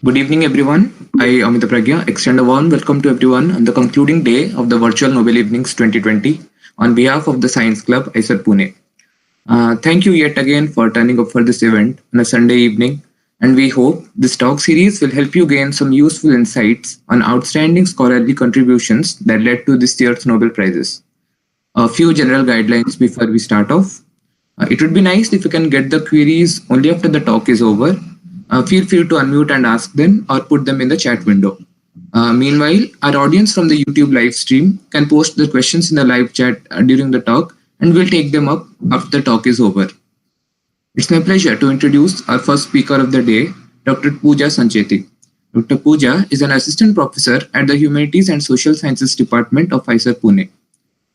Good evening, everyone. I, Amrita, extend a warm welcome to everyone on the concluding day of the virtual Nobel Evenings 2020 on behalf of the Science Club IISER Pune. Thank you yet again for turning up for this event on a Sunday evening, and we hope this talk series will help you gain some useful insights on outstanding scholarly contributions that led to this year's Nobel Prizes. A few general guidelines before we start off. It would be nice if you can get the queries only after the talk is over. Feel free to unmute and ask them or put them in the chat window. Meanwhile, our audience from the YouTube live stream can post the questions in the live chat during the talk, and we'll take them up after the talk is over. It's my pleasure to introduce our first speaker of the day, Dr. Pooja Sancheti. Dr. Pooja is an assistant professor at the Humanities and Social Sciences Department of IISER Pune.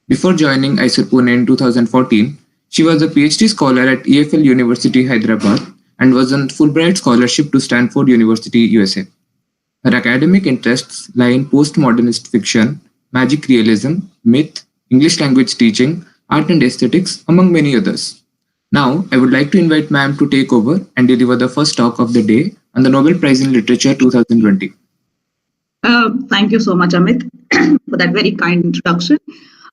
Before joining IISER Pune in 2014, she was a PhD scholar at EFL University, Hyderabad, and was on Fulbright scholarship to Stanford University, USA. Her academic interests lie in postmodernist fiction, magic realism, myth, English language teaching, art and aesthetics, among many others. Now, I would like to invite ma'am to take over and deliver the first talk of the day on the Nobel Prize in Literature 2020. Thank you so much, Amit, for that very kind introduction.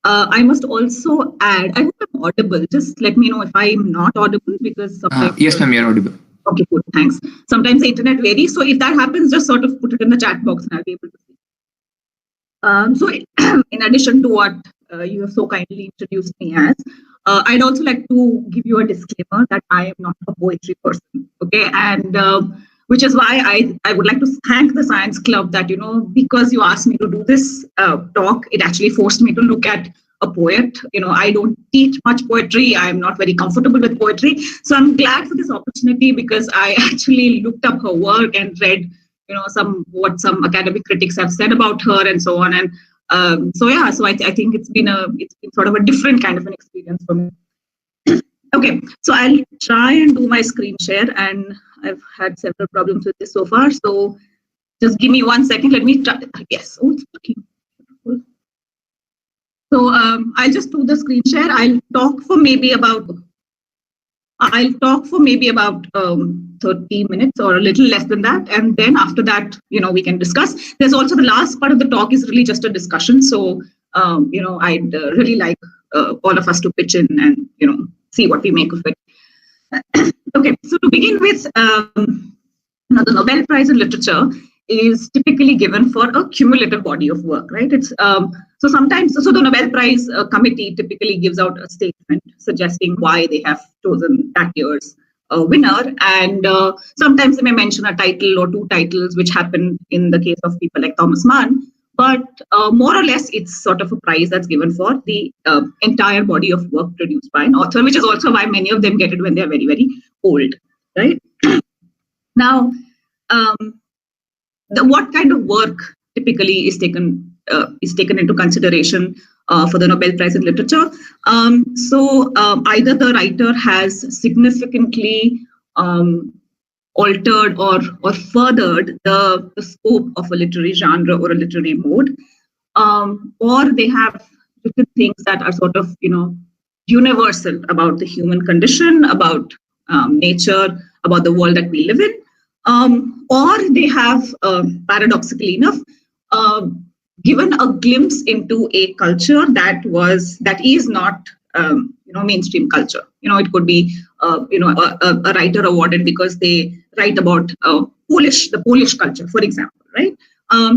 I must also add, I hope I'm audible. Just let me know if I'm not audible because sometimes... Yes, ma'am, you're audible. Okay, good, thanks. Sometimes the internet varies. So if that happens, just sort of put it in the chat box and I'll be able to see. So in addition to what you have so kindly introduced me as, I'd also like to give you a disclaimer that I am not a poetry person, okay? And which is why I would like to thank the Science Club that, because you asked me to do this talk, it actually forced me to look at a poet. I don't teach much poetry. I'm not very comfortable with poetry. So I'm glad for this opportunity because I actually looked up her work and read, what some academic critics have said about her and so on. And so I think it's been sort of a different kind of an experience for me. Okay, so I'll try and do my screen share, and I've had several problems with this so far. So just give me 1 second. Let me try. Yes, it's working. So I'll just do the screen share. I'll talk for maybe about 30 minutes or a little less than that, and then after that, we can discuss. There's also the last part of the talk is really just a discussion. So I'd really like all of us to pitch in and see what we make of it. Okay, so to begin with, the Nobel Prize in Literature is typically given for a cumulative body of work, right? It's so the Nobel Prize committee typically gives out a statement suggesting why they have chosen that year's winner, and sometimes they may mention a title or two titles, which happen in the case of people like Thomas Mann. But more or less, it's sort of a prize that's given for the entire body of work produced by an author, which is also why many of them get it when they're very, very old, right? Now, what kind of work typically is taken into consideration for the Nobel Prize in Literature? So either the writer has significantly altered or furthered the scope of a literary genre or a literary mode, or they have written things that are sort of universal about the human condition, about nature, about the world that we live in, or they have paradoxically enough given a glimpse into a culture that is not mainstream culture. It could be a writer awarded because they write about the Polish culture, for example, right?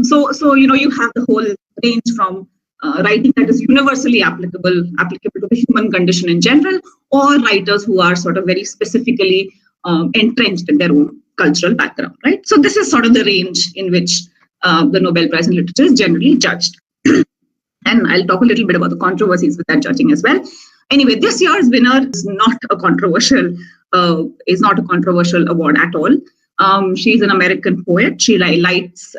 So you have the whole range from writing that is universally applicable to the human condition in general, or writers who are sort of very specifically entrenched in their own cultural background, right? So this is sort of the range in which the Nobel Prize in Literature is generally judged. And I'll talk a little bit about the controversies with that judging as well. Anyway, this year's winner is not a controversial award at all. She's an American poet. She writes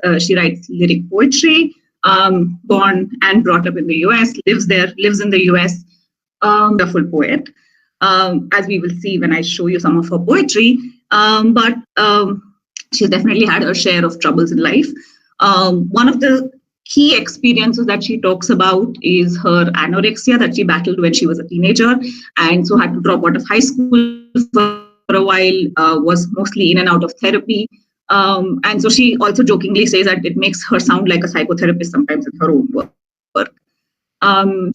lyric poetry. Born and brought up in the US, lives in the US. Wonderful poet, as we will see when I show you some of her poetry. But she's definitely had her share of troubles in life. One of the key experiences that she talks about is her anorexia that she battled when she was a teenager, and so had to drop out of high school for a while, was mostly in and out of therapy. And so she also jokingly says that it makes her sound like a psychotherapist sometimes in her own work. Um,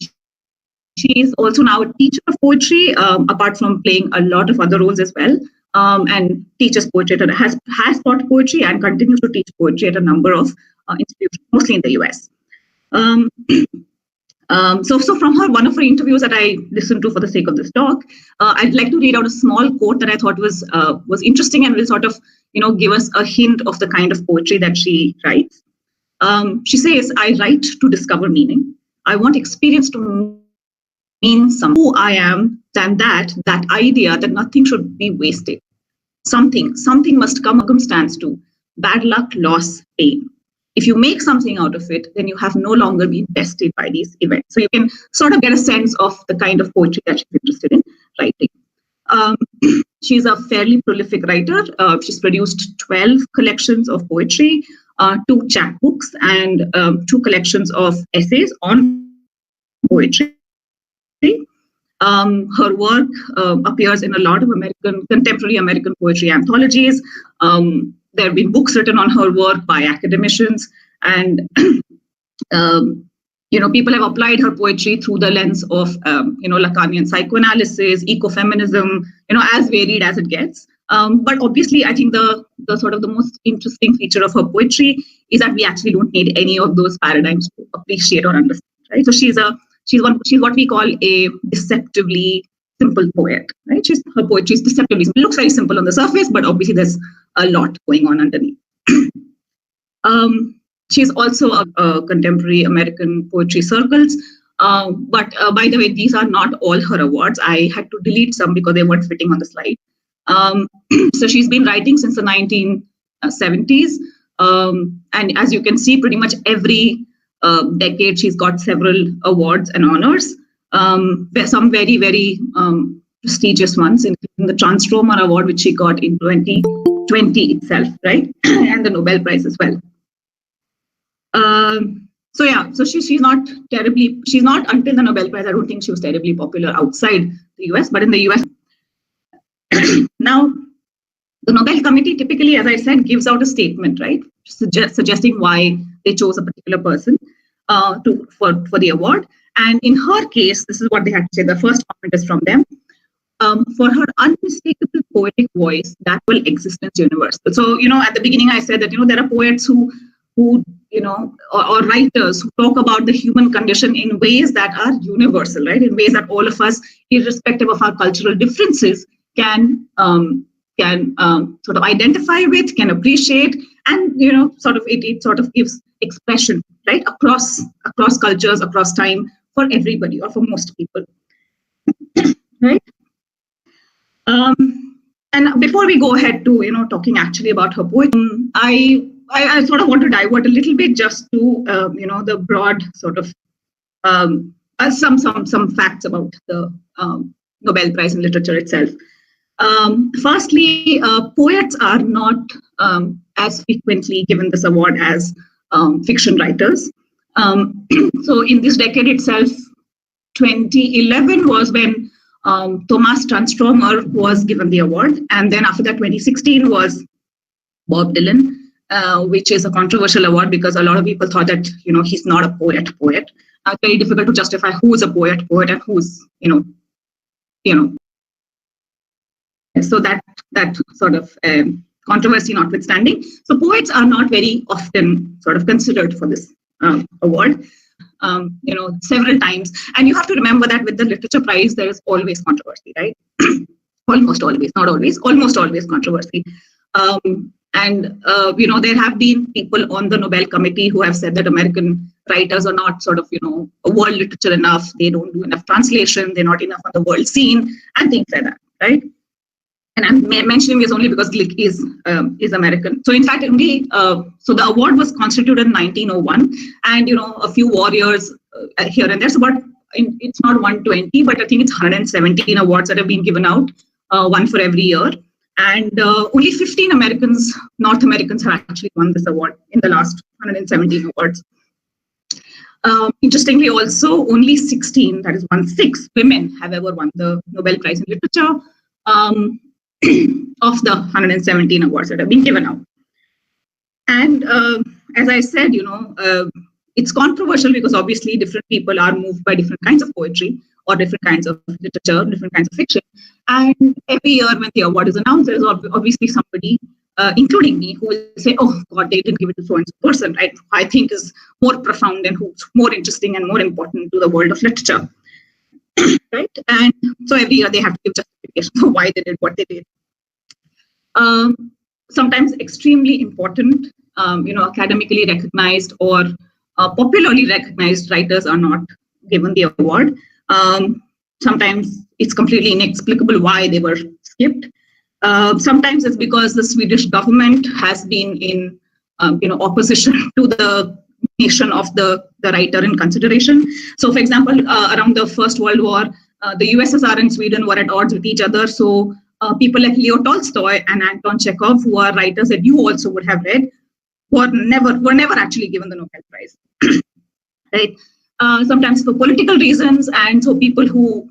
she's also now a teacher of poetry, apart from playing a lot of other roles as well, and teaches poetry, has taught poetry and continues to teach poetry at a number of institutions, mostly in the US. So from her, one of her interviews that I listened to for the sake of this talk, I'd like to read out a small quote that I thought was interesting and will sort of give us a hint of the kind of poetry that she writes. She says, "I write to discover meaning. I want experience to mean something. Who I am than that idea that nothing should be wasted. Something must come circumstance to bad luck, loss, pain. If you make something out of it, then you have no longer been tested by these events." So you can sort of get a sense of the kind of poetry that she's interested in writing. She's a fairly prolific writer. She's produced 12 collections of poetry, 2 chapbooks, and 2 collections of essays on poetry. Her work appears in a lot of contemporary American poetry anthologies. There have been books written on her work by academicians, and people have applied her poetry through the lens of Lacanian psychoanalysis, ecofeminism, as varied as it gets. But obviously, I think the sort of the most interesting feature of her poetry is that we actually don't need any of those paradigms to appreciate or understand. Right? So she's what we call a deceptively simple poet. Right? Her poetry is deceptively simple. It looks very simple on the surface, but obviously there's a lot going on underneath. She's also a contemporary American poetry circles. But by the way, these are not all her awards. I had to delete some because they weren't fitting on the slide. So she's been writing since the 1970s. And as you can see, pretty much every decade, she's got several awards and honors. Some very, very prestigious ones, including the Transtromer Award, which she got in 2020 itself, right? And the Nobel Prize as well. So she's not until the Nobel Prize, I don't think she was terribly popular outside the US, but in the US. Now, the Nobel Committee typically, as I said, gives out a statement, right, suggesting why they chose a particular person for the award. And in her case, this is what they had to say. The first comment is from them. For her unmistakable poetic voice, that will existence universal. So, at the beginning, I said that, there are poets who or writers who talk about the human condition in ways that are universal, right? In ways that all of us, irrespective of our cultural differences, can sort of identify with, can appreciate, and it sort of gives expression, right, across cultures, across time, for everybody or for most people, right? And before we go ahead to talking actually about her poetry, I sort of want to divert a little bit just to the broad sort of some facts about the Nobel Prize in Literature itself. Firstly, poets are not as frequently given this award as fiction writers. So in this decade itself, 2011 was when Thomas Transtromer was given the award, and then after that, 2016 was Bob Dylan. Which is a controversial award because a lot of people thought that he's not a poet. It's very difficult to justify who's a poet, and who's So that sort of controversy notwithstanding, so poets are not very often sort of considered for this award. Several times, and you have to remember that with the literature prize there is always controversy, right? Almost always, not always, almost always controversy. And there have been people on the Nobel Committee who have said that American writers are not sort of world literature enough. They don't do enough translation. They're not enough on the world scene and things like that, right? And I'm mentioning this only because Glick is American. So in fact, only so the award was constituted in 1901, and a few warriors here and there. So, but it's not 120, but I think it's 117 awards that have been given out, one for every year. And only 15 North Americans have actually won this award in the last 117 awards. Interestingly, also, only 16, that is 1/6, women have ever won the Nobel Prize in Literature of the 117 awards that have been given out. And as I said, it's controversial because obviously different people are moved by different kinds of poetry or different kinds of literature, different kinds of fiction. And every year when the award is announced, there's obviously somebody, including me, who will say, oh God, they didn't give it to so-and-so person, right? I think is more profound and who's more interesting and more important to the world of literature, right? And so every year they have to give justification for why they did what they did. Sometimes extremely important, academically recognized or popularly recognized writers are not given the award. Sometimes it's completely inexplicable why they were skipped. Sometimes it's because the Swedish government has been in, opposition to the nation of the writer in consideration. So, for example, around the First World War, the USSR and Sweden were at odds with each other. So people like Leo Tolstoy and Anton Chekhov, who are writers that you also would have read, were never actually given the Nobel Prize, right? Sometimes for political reasons, and so people who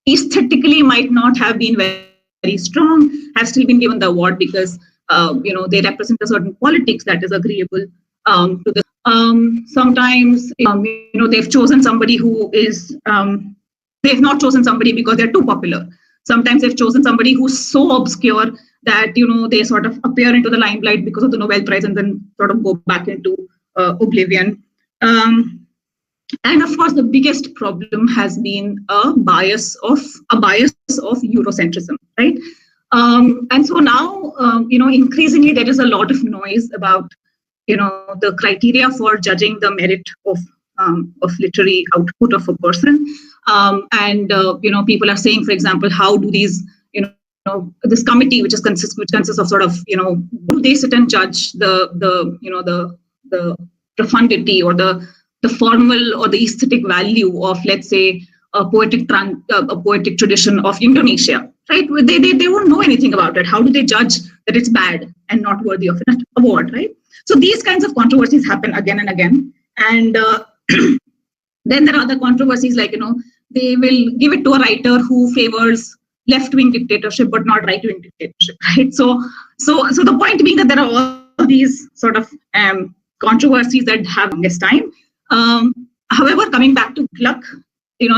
aesthetically might not have been very strong have still been given the award because they represent a certain politics that is agreeable to the. Sometimes they've chosen somebody who is they've not chosen somebody because they're too popular. Sometimes they've chosen somebody who's so obscure that they sort of appear into the limelight because of the Nobel Prize and then sort of go back into oblivion. And of course, the biggest problem has been a bias of Eurocentrism, right? And so now, increasingly there is a lot of noise about the criteria for judging the merit of literary output of a person. People are saying, for example, how do these, this committee, which consists of sort of, do they sit and judge the profundity or the formal or the aesthetic value of, let's say, a poetic tradition of Indonesia, right? They won't know anything about it. How do they judge that it's bad and not worthy of an award, right? So these kinds of controversies happen again and again. And then there are other controversies like, they will give it to a writer who favors left-wing dictatorship but not right-wing dictatorship, right? So the point being that there are all these sort of controversies that have this time. However, coming back to luck,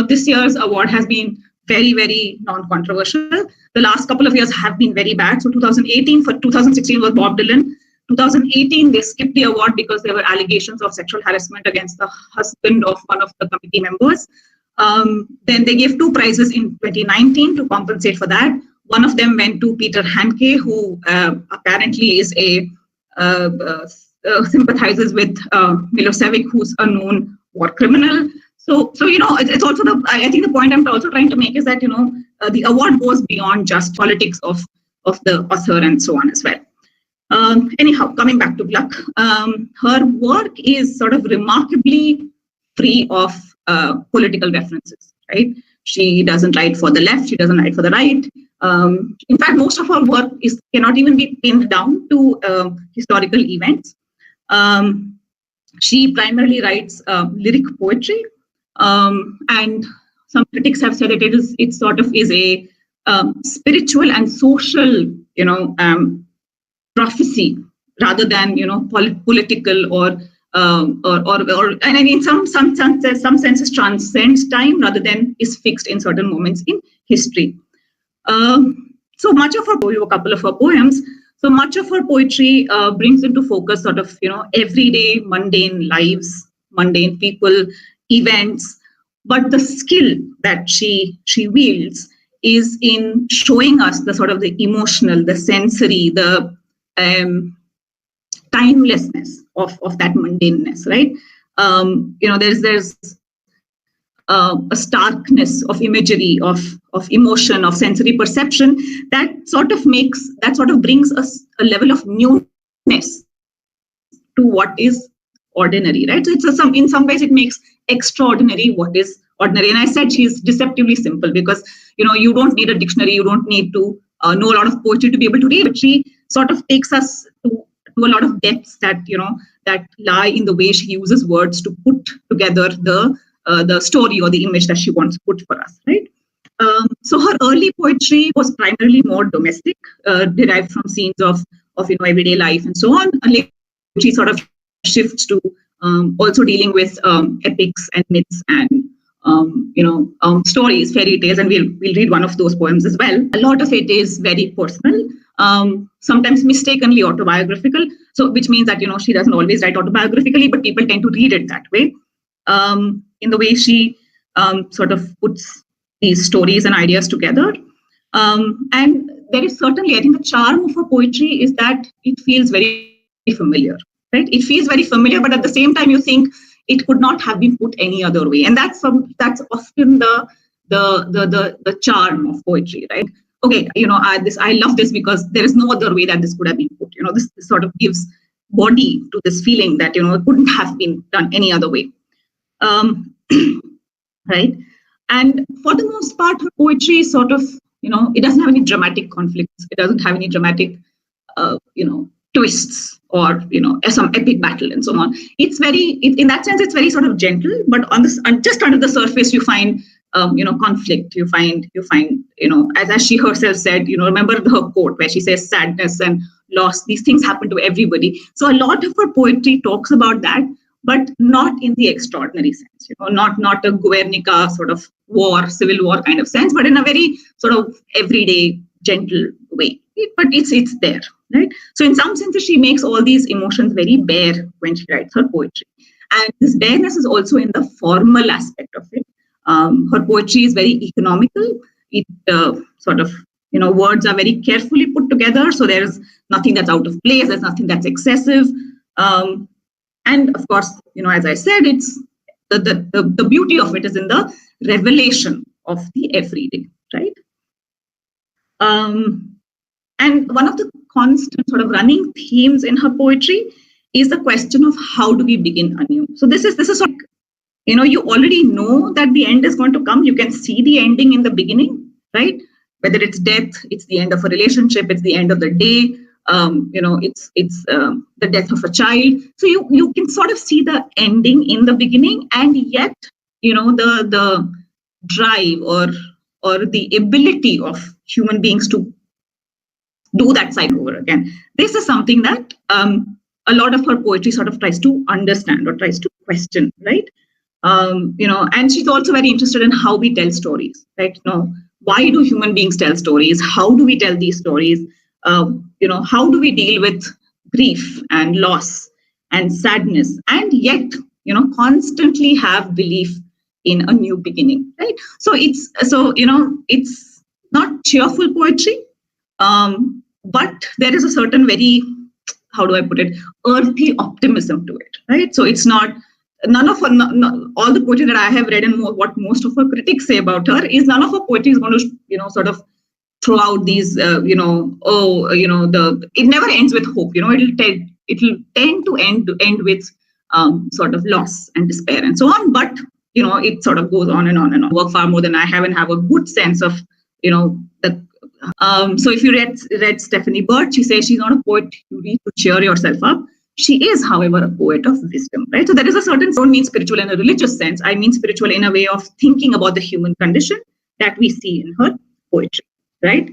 this year's award has been very, very non-controversial. The last couple of years have been very bad. So 2016 was Bob Dylan. 2018, they skipped the award because there were allegations of sexual harassment against the husband of one of the committee members. Then they gave 2 prizes in 2019 to compensate for that. One of them went to Peter Handke, who apparently is sympathizes with Milosevic, who's a known war criminal. So it's also I think the point I'm also trying to make is that the award goes beyond just politics of the author and so on as well. Anyhow, coming back to Gluck, her work is sort of remarkably free of political references, right? She doesn't write for the left, she doesn't write for the right. In fact, most of her work cannot even be pinned down to historical events. She primarily writes lyric poetry, and some critics have said that it sort of is a spiritual and social, prophecy rather than political or and in some senses transcends time rather than is fixed in certain moments in history. So much of her poetry, a couple of her poems. So much of her poetry brings into focus sort of everyday mundane lives, mundane people, events, but the skill that she wields is in showing us the sort of the emotional, the sensory, the timelessness of that mundaneness, right? There's a starkness of imagery, of emotion, of sensory perception that sort of brings us a level of newness to what is ordinary, right? So in some ways it makes extraordinary what is ordinary. And I said she's deceptively simple because you don't need a dictionary, you don't need to know a lot of poetry to be able to read it. She sort of takes us to a lot of depths that that lie in the way she uses words to put together the story or the image that she wants to put for us, right? So her early poetry was primarily more domestic, derived from scenes of everyday life and so on. And she sort of shifts to also dealing with epics and myths and stories, fairy tales, and we'll read one of those poems as well. A lot of it is very personal, sometimes mistakenly autobiographical. So, which means that she doesn't always write autobiographically, but people tend to read it that way. In the way she sort of puts these stories and ideas together, and there is certainly, I think, the charm of her poetry is that it feels very familiar, right? It feels very familiar, but at the same time, you think it could not have been put any other way, and that's often the charm of poetry, right? Okay, I love this because there is no other way that this could have been put. This sort of gives body to this feeling that it couldn't have been done any other way, right? And for the most part, her poetry is sort of it doesn't have any dramatic conflicts. It doesn't have any dramatic twists or some epic battle and so on. It's very, in that sense, it's very sort of gentle, but on this, just under the surface, you find conflict. You find as she herself said, remember her quote where she says sadness and loss, these things happen to everybody. So a lot of her poetry talks about that, but not in the extraordinary sense, not a Guernica sort of civil war kind of sense, but in a very sort of everyday, gentle way. But it's there, right? So in some senses, she makes all these emotions very bare when she writes her poetry. And this bareness is also in the formal aspect of it. Her poetry is very economical. It words are very carefully put together. So there's nothing that's out of place. There's nothing that's excessive. And of course, as I said, it's the beauty of it is in the revelation of the everyday, right? And one of the constant sort of running themes in her poetry is the question of how do we begin anew. So this is sort of, you already know that the end is going to come. You can see the ending in the beginning, right? Whether it's death, it's the end of a relationship, it's the end of the day, it's the death of a child. So you can sort of see the ending in the beginning, and yet the drive or the ability of human beings to do that cycle over again. This is something that a lot of her poetry sort of tries to understand or tries to question, right? And she's also very interested in how we tell stories, right? Why do human beings tell stories? How do we tell these stories? How do we deal with grief and loss and sadness, and yet constantly have belief in a new beginning, right? So it's not cheerful poetry, but there is a certain very, how do I put it, earthy optimism to it, right? So it's not all the poetry that I have read and what most of her critics say about her is none of her poetry is going to sort of throw out these it never ends with hope. It'll tend to end with sort of loss and despair and so on, but it sort of goes on and on and on. Work far more than I have and have a good sense of the so if you read Stephanie Burt, she says she's not a poet you read to cheer yourself up. She is, however, a poet of wisdom, right? So there is a certain, don't mean spiritual in a religious sense. I mean spiritual in a way of thinking about the human condition that we see in her poetry, right?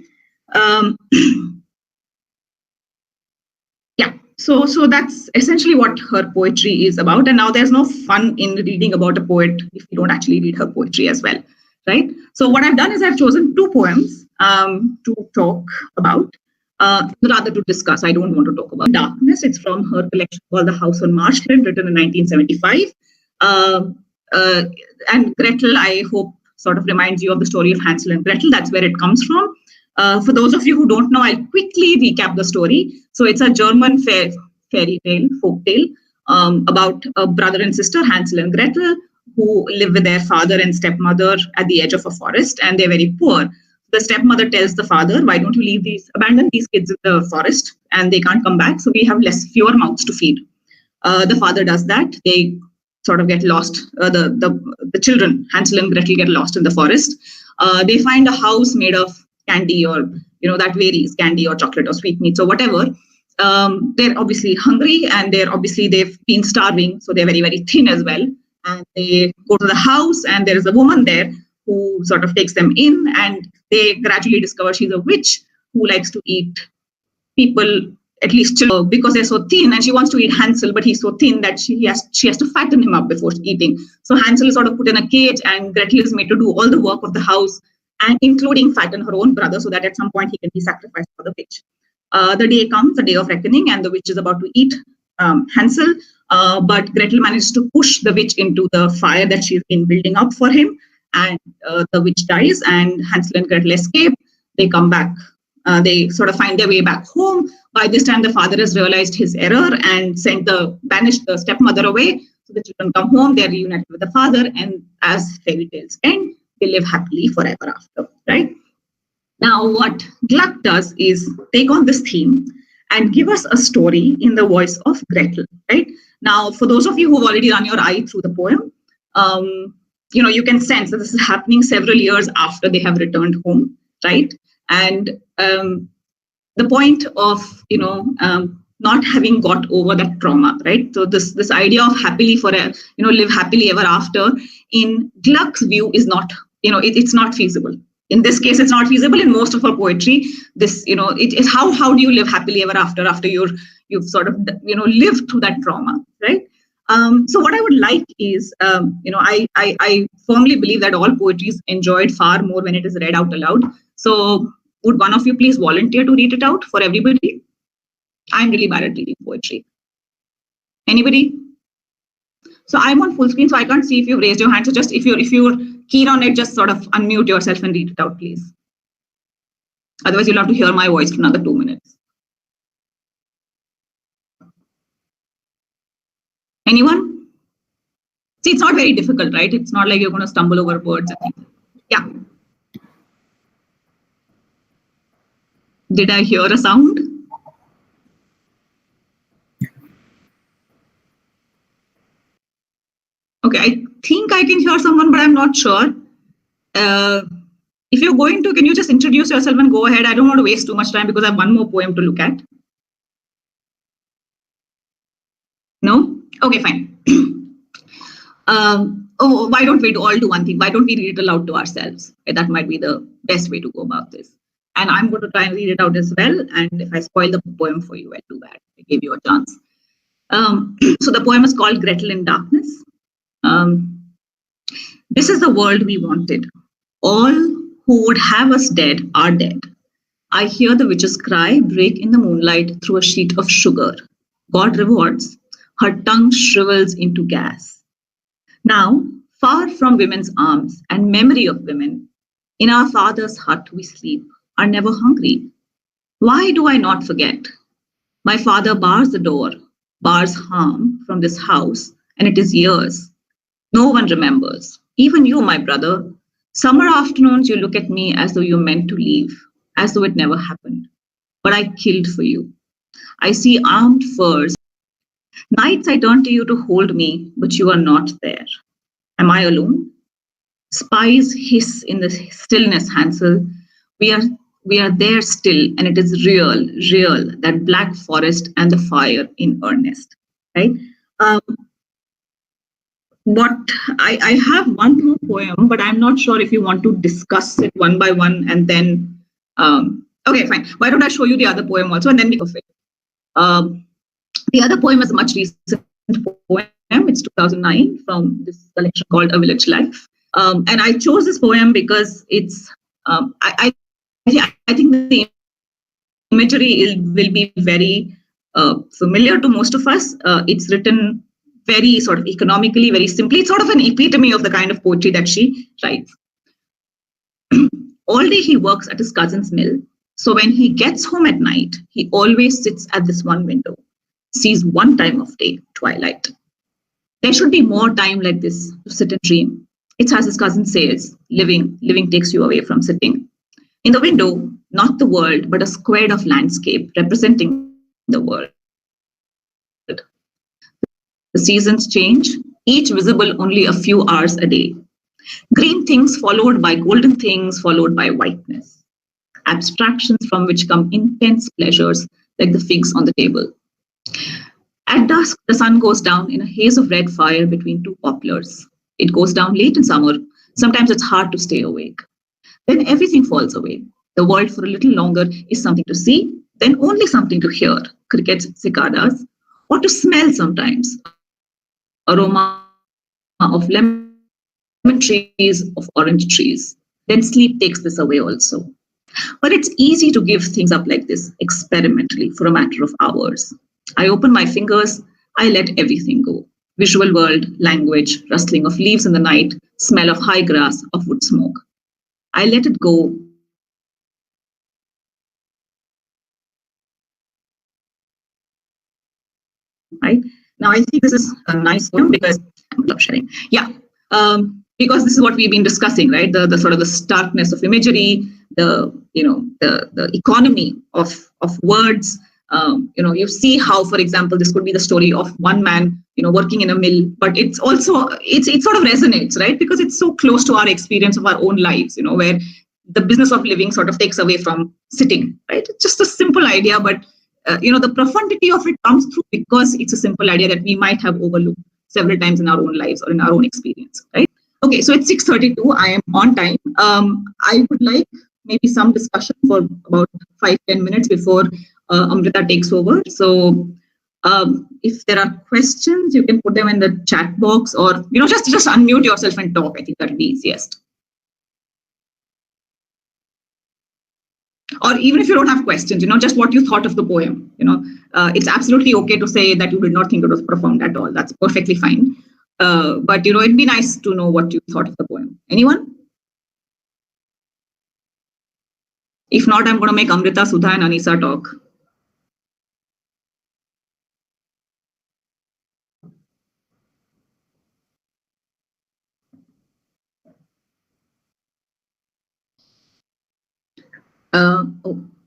Yeah. So that's essentially what her poetry is about. And now there's no fun in reading about a poet if you don't actually read her poetry as well, right? So what I've done is I've chosen two poems to talk about. Rather to discuss. I don't want to talk about Darkness. It's from her collection called The House on Marshland, written in 1975. And Gretel, I hope, sort of reminds you of the story of Hansel and Gretel. That's where it comes from. For those of you who don't know, I'll quickly recap the story. So it's a German fairy tale, folk tale, about a brother and sister, Hansel and Gretel, who live with their father and stepmother at the edge of a forest, and they're very poor. The stepmother tells the father, why don't you abandon these kids in the forest, and they can't come back, so we have fewer mouths to feed. The father does that. They sort of get lost. The children, Hansel and Gretel, get lost in the forest. They find a house made of candy, or that varies, candy or chocolate or sweetmeats or whatever. They're obviously hungry, and they've been starving, so they're very, very thin as well. And they go to the house, and there is a woman there who sort of takes them in, and they gradually discover she's a witch who likes to eat people at least because they're so thin, and she wants to eat Hansel, but he's so thin that she has to fatten him up before eating. So Hansel is sort of put in a cage, and Gretel is made to do all the work of the house, and including fatten her own brother, so that at some point he can be sacrificed for the witch. The day comes, the day of reckoning, and the witch is about to eat Hansel, but Gretel manages to push the witch into the fire that she's been building up for him, and the witch dies, and Hansel and Gretel escape. They come back. They sort of find their way back home. By this time, the father has realized his error and banished the stepmother away. So the children come home, they're reunited with the father, and as fairy tales end, they live happily forever after, right? Now, what Gluck does is take on this theme and give us a story in the voice of Gretel, right? Now, for those of you who've already run your eye through the poem, you can sense that this is happening several years after they have returned home, right? And the point of, not having got over that trauma, right? So this idea of live happily ever after, in Gluck's view, is not, it's not feasible. In this case, it's not feasible. In most of her poetry, this, it's how do you live happily ever after you've sort of, lived through that trauma, right? So what I would like is, I firmly believe that all poetry is enjoyed far more when it is read out aloud. So would one of you please volunteer to read it out for everybody? I'm really bad at reading poetry. Anybody? So I'm on full screen, so I can't see if you've raised your hand. So just if you're keen on it, just sort of unmute yourself and read it out, please. Otherwise, you'll have to hear my voice for another 2 minutes. Anyone? See, it's not very difficult, right? It's not like you're going to stumble over words. Yeah. Did I hear a sound? Okay, I think I can hear someone, but I'm not sure. If you're going to, can you just introduce yourself and go ahead? I don't want to waste too much time because I have one more poem to look at. No? Okay, fine. Why don't we all do one thing? Why don't we read it aloud to ourselves? That might be the best way to go about this. And I'm going to try and read it out as well. And if I spoil the poem for you, I'll do that. I gave you a chance. So the poem is called Gretel in Darkness. This is the world we wanted. All who would have us dead are dead. I hear the witch's cry break in the moonlight through a sheet of sugar. God rewards. Her tongue shrivels into gas. Now, far from women's arms and memory of women, in our father's hut we sleep, are never hungry. Why do I not forget? My father bars the door, bars harm from this house, and it is years. No one remembers, even you, my brother. Summer afternoons, you look at me as though you meant to leave, as though it never happened. But I killed for you. I see armed furs. Nights I turn to you to hold me, but you are not there. Am I alone? Spies hiss in the stillness, Hansel. We are there still, and it is real, that black forest and the fire in earnest, right? What I have one more poem, but I'm not sure if you want to discuss it one by one and then, okay, fine. Why don't I show you the other poem also and then we go fit. The other poem is a much recent poem. It's 2009 from this collection called A Village Life. And I chose this poem because it's, I think the imagery will be very familiar to most of us. It's written very sort of economically, very simply. It's sort of an epitome of the kind of poetry that she writes. All day he works at his cousin's mill. So when he gets home at night, he always sits at this one window, sees one time of day, twilight. There should be more time like this to sit and dream. It's as his cousin says, living takes you away from sitting. In the window, not the world, but a square of landscape representing the world. The seasons change, each visible only a few hours a day. Green things followed by golden things, followed by whiteness. Abstractions from which come intense pleasures like the figs on the table. At dusk, the sun goes down in a haze of red fire between two poplars. It goes down late in summer. Sometimes it's hard to stay awake. Then everything falls away. The world for a little longer is something to see, then only something to hear. crickets, cicadas, or to smell sometimes, aroma of lemon trees, of orange trees. Then sleep takes this away also. But it's easy to give things up like this experimentally for a matter of hours. I open my fingers, I let everything go. Visual world, language, rustling of leaves in the night, smell of high grass, of wood smoke. I let it go, I let it all go, and I let myself be. Right? Now, I think this is a nice poem because I love sharing. Yeah. Because this is what we've been discussing, right? The sort of the starkness of imagery, the economy of words. You see how, for example, this could be the story of one man, working in a mill, but it's also it sort of resonates, right? Because it's so close to our experience of our own lives, where the business of living sort of takes away from sitting, right? It's just a simple idea, but the profundity of it comes through because it's a simple idea that we might have overlooked several times in our own lives or in our own experience, right? Okay, so it's 6:32. I am on time. I would like maybe some discussion for about 5-10 minutes before Amrita takes over. So if there are questions, you can put them in the chat box, or just unmute yourself and talk. I think that'll be easiest. Or even if you don't have questions, just what you thought of the poem. It's absolutely okay to say that you did not think it was profound at all. That's perfectly fine. But it'd be nice to know what you thought of the poem. Anyone? If not, I'm going to make Amrita, Sudha, and Anisa talk.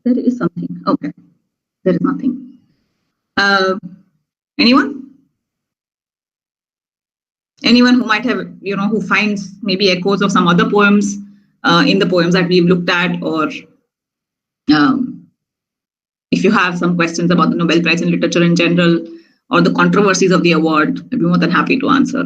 There is something. Okay, there is nothing. Anyone? Anyone who might have, who finds maybe echoes of some other poems in the poems that we've looked at, or if you have some questions about the Nobel Prize in Literature in general, or the controversies of the award, I'd be more than happy to answer.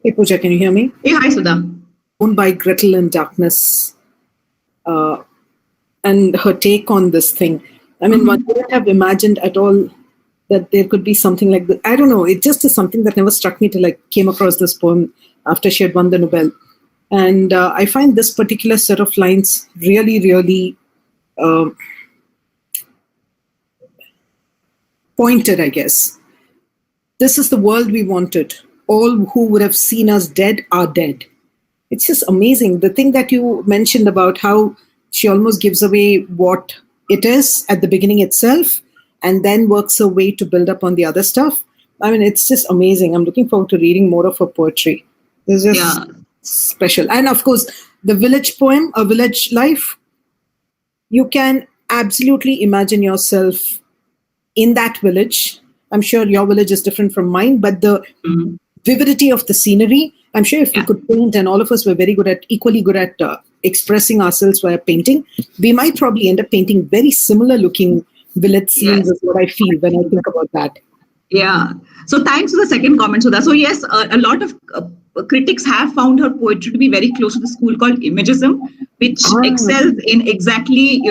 Hey, Pooja, can you hear me? Hey, hi, Sudha. Owned by Gretel and Darkness, and her take on this thing. I mean, one wouldn't have imagined at all that there could be something like that. I don't know. It just is something that never struck me till I came across this poem after she had won the Nobel. And I find this particular set of lines really, really pointed, I guess. This is the world we wanted. All who would have seen us dead are dead. It's just amazing. The thing that you mentioned about how she almost gives away what it is at the beginning itself and then works her way to build up on the other stuff. I mean, it's just amazing. I'm looking forward to reading more of her poetry. It's just special. And of course, the village poem, A Village Life, you can absolutely imagine yourself in that village. I'm sure your village is different from mine, but the vividity of the scenery, I'm sure if we could paint and all of us were equally good at expressing ourselves via painting, we might probably end up painting very similar looking village scenes is what I feel when I think about that. Yeah. So thanks for the second comment, Sudha. So yes, a lot of critics have found her poetry to be very close to the school called Imagism, which excels in exactly,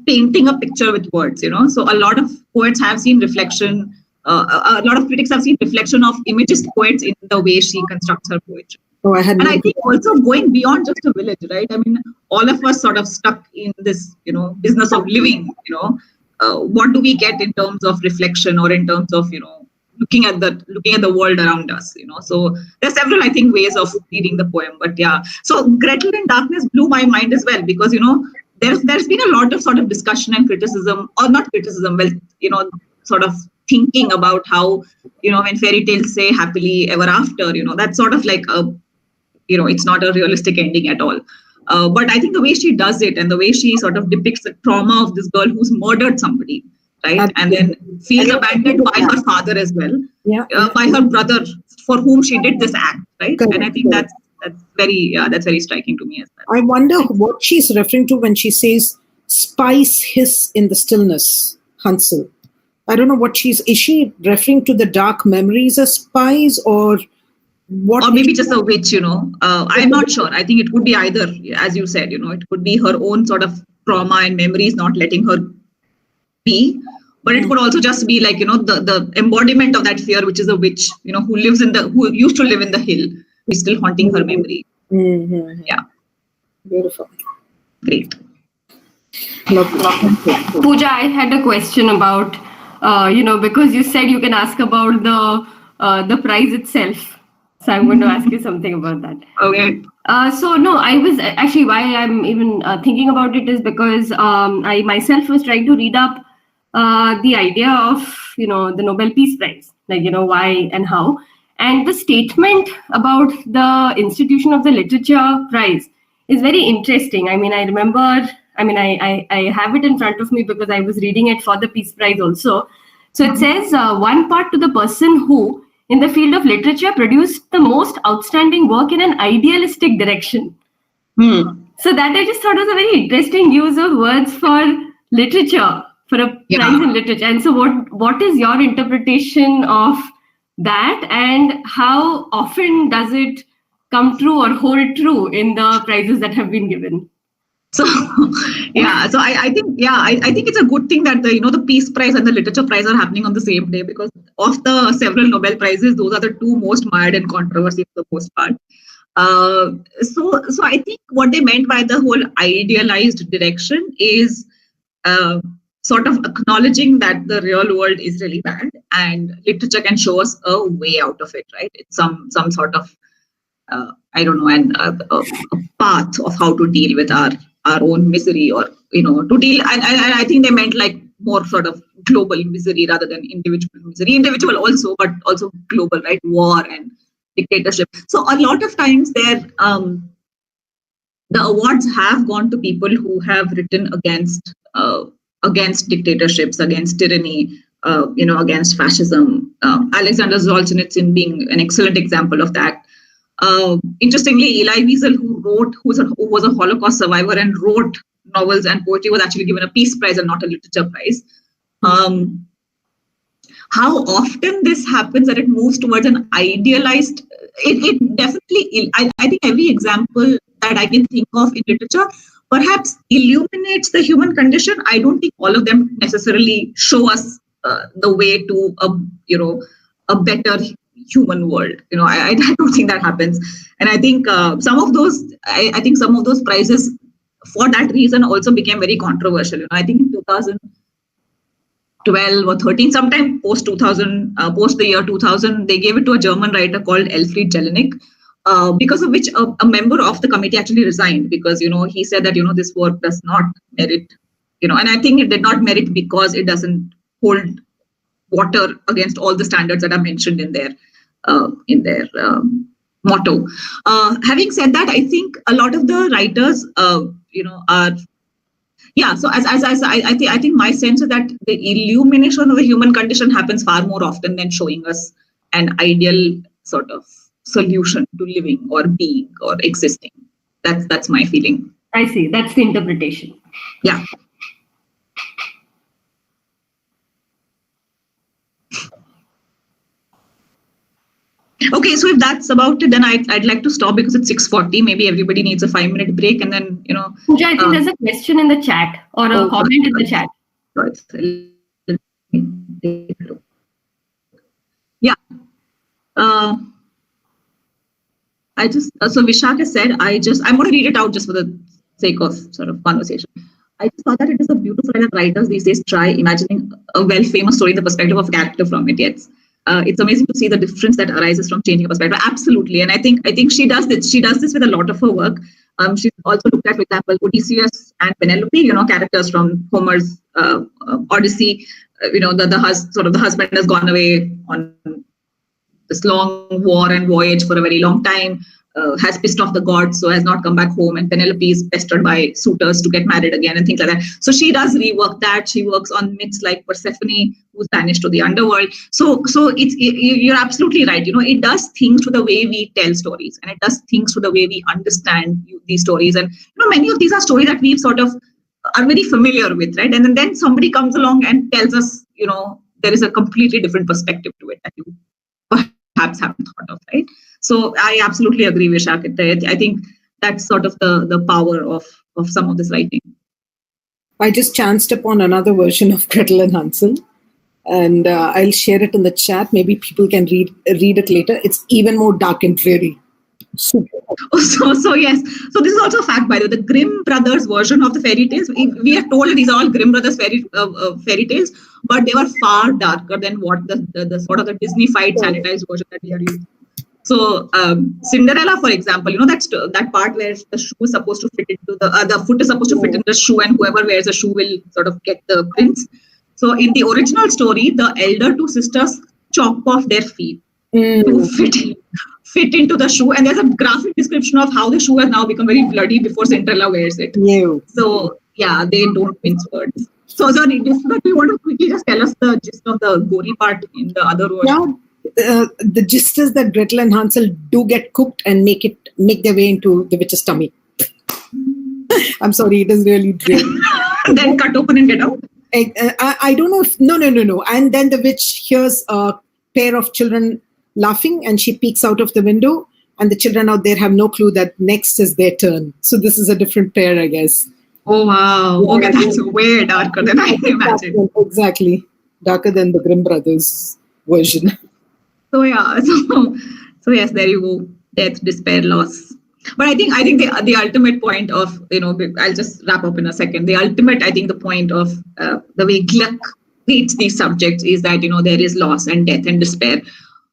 painting a picture with words, So a lot of poets have seen reflection. A lot of critics have seen reflection of Imagist poets in the way she constructs her poetry. And I think also going beyond just a village, right? I mean, all of us sort of stuck in this, business of living, what do we get in terms of reflection or in terms of, looking at the world around us, So there's several, I think, ways of reading the poem. But yeah, so Gretel in Darkness blew my mind as well, because, there's been a lot of sort of discussion and criticism, or not criticism, well, sort of thinking about how, when fairy tales say happily ever after, that's sort of like it's not a realistic ending at all. But I think the way she does it and the way she sort of depicts the trauma of this girl who's murdered somebody, right? And then feels abandoned by her father as well, by her brother for whom she did this act, right? Correct. And I think that's very striking to me as well. I wonder what she's referring to when she says spice hiss in the stillness, Hansel. I don't know what is she referring to the dark memories as spies or what? Or maybe just a witch, I'm not sure. I think it could be either, as you said, it could be her own sort of trauma and memories not letting her be, but it could also just be like, the embodiment of that fear, which is a witch, who used to live in the hill, who is still haunting her memory. Mm-hmm. Yeah. Beautiful. Great. Pooja, I had a question about, because you said you can ask about the prize itself. So I'm going to ask you something about that. Okay. So no, I was actually, why I'm even thinking about it is because I myself was trying to read up the idea of, the Nobel Peace Prize, like, why and how. And the statement about the institution of the Literature Prize is very interesting. I mean, I remember, I have it in front of me because I was reading it for the Peace Prize also. So it says, one part to the person who, in the field of literature, produced the most outstanding work in an idealistic direction. So that I just thought was a very interesting use of words for literature, for a prize in literature. And so what is your interpretation of that, and how often does it come true or hold true in the prizes that have been given? So I think it's a good thing that the Peace Prize and the Literature Prize are happening on the same day, because of the several Nobel Prizes, those are the two most mired in controversy for the most part. So I think what they meant by the whole idealized direction is sort of acknowledging that the real world is really bad, and literature can show us a way out of it, right? It's some sort of I don't know, and a path of how to deal with our own misery, or to deal. And I think they meant like more sort of global misery rather than individual misery. Individual also, but also global, right? War and dictatorship. So a lot of times there, the awards have gone to people who have written against dictatorships, against tyranny, against fascism. Alexander Solzhenitsyn being an excellent example of that. Interestingly, Elie Wiesel, who was a Holocaust survivor and wrote novels and poetry, was actually given a Peace Prize and not a Literature Prize. How often this happens, that it moves towards an idealized, it definitely, I think every example that I can think of in literature perhaps illuminates the human condition. I don't think all of them necessarily show us the way to a better human world. I don't think that happens. And I think some of those prizes for that reason also became very controversial. I think in 2012 or 13, sometime post the year 2000, they gave it to a German writer called Elfried Jelinek, because of which a member of the committee actually resigned, because he said that this work does not merit, and I think it did not merit because it doesn't hold water against all the standards that are mentioned in their motto. Having said that, I think a lot of the writers, are. So as I think my sense is that the illumination of the human condition happens far more often than showing us an ideal sort of solution to living or being or existing. That's my feeling. I see. That's the interpretation. Yeah. Okay, so if that's about it, then I'd like to stop because it's 6:40. Maybe everybody needs a 5-minute break, and then Pooja, I think there's a question in the chat or a comment in the chat. Yeah. So Vishaka said, I'm going to read it out just for the sake of sort of conversation. I just thought that it is a beautiful way that writers these days try imagining a well-famous story in the perspective of a character from it. It's amazing to see the difference that arises from changing a perspective. Absolutely. And I think she does this. She does this with a lot of her work. She's also looked at, for example, Odysseus and Penelope, characters from Homer's Odyssey. The husband has gone away on this long war and voyage for a very long time, has pissed off the gods, so has not come back home, and Penelope is pestered by suitors to get married again and things like that. So she does rework that. She works on myths like Persephone, who's banished to the underworld. So you're absolutely right. It does things to the way we tell stories, and it does things to the way we understand these stories. And many of these are stories that we've sort of are very familiar with, right? And then somebody comes along and tells us, there is a completely different perspective to it that you perhaps haven't thought of, right? So I absolutely agree with Shakit. I think that's sort of the power of some of this writing. I just chanced upon another version of Gretel and Hansel, and I'll share it in the chat. Maybe people can read it later. It's even more dark and dreary. Super. So yes. So this is also a fact, by the way. The Grimm brothers version of the fairy tales. We are told these are all Grimm brothers fairy tales, but they were far darker than what the sort of the Disney-fied sanitized version that we are using. So Cinderella, for example, that part where the shoe is supposed to fit into the foot is supposed to fit in the shoe, and whoever wears the shoe will sort of get the prince. So in the original story, the elder two sisters chop off their feet to fit into the shoe, and there's a graphic description of how the shoe has now become very bloody before Cinderella wears it. So yeah, they don't mince words. So sorry, do you want to quickly just tell us the gist of the gory part in the other version? Yeah. The gist is that Gretel and Hansel do get cooked and make their way into the witch's tummy. I'm sorry, it is really dreary. Then cut open and get out? I don't know if... No. And then the witch hears a pair of children laughing, and she peeks out of the window, and the children out there have no clue that next is their turn. So this is a different pair, I guess. Oh, wow. Okay, that's way darker than I imagined. Exactly. Darker than the Grimm brothers version. So yeah, so yes, there you go. Death, despair, loss. But I think the ultimate point of, I'll just wrap up in a second. The ultimate, I think, the point of the way Gluck treats these subjects is that, there is loss and death and despair.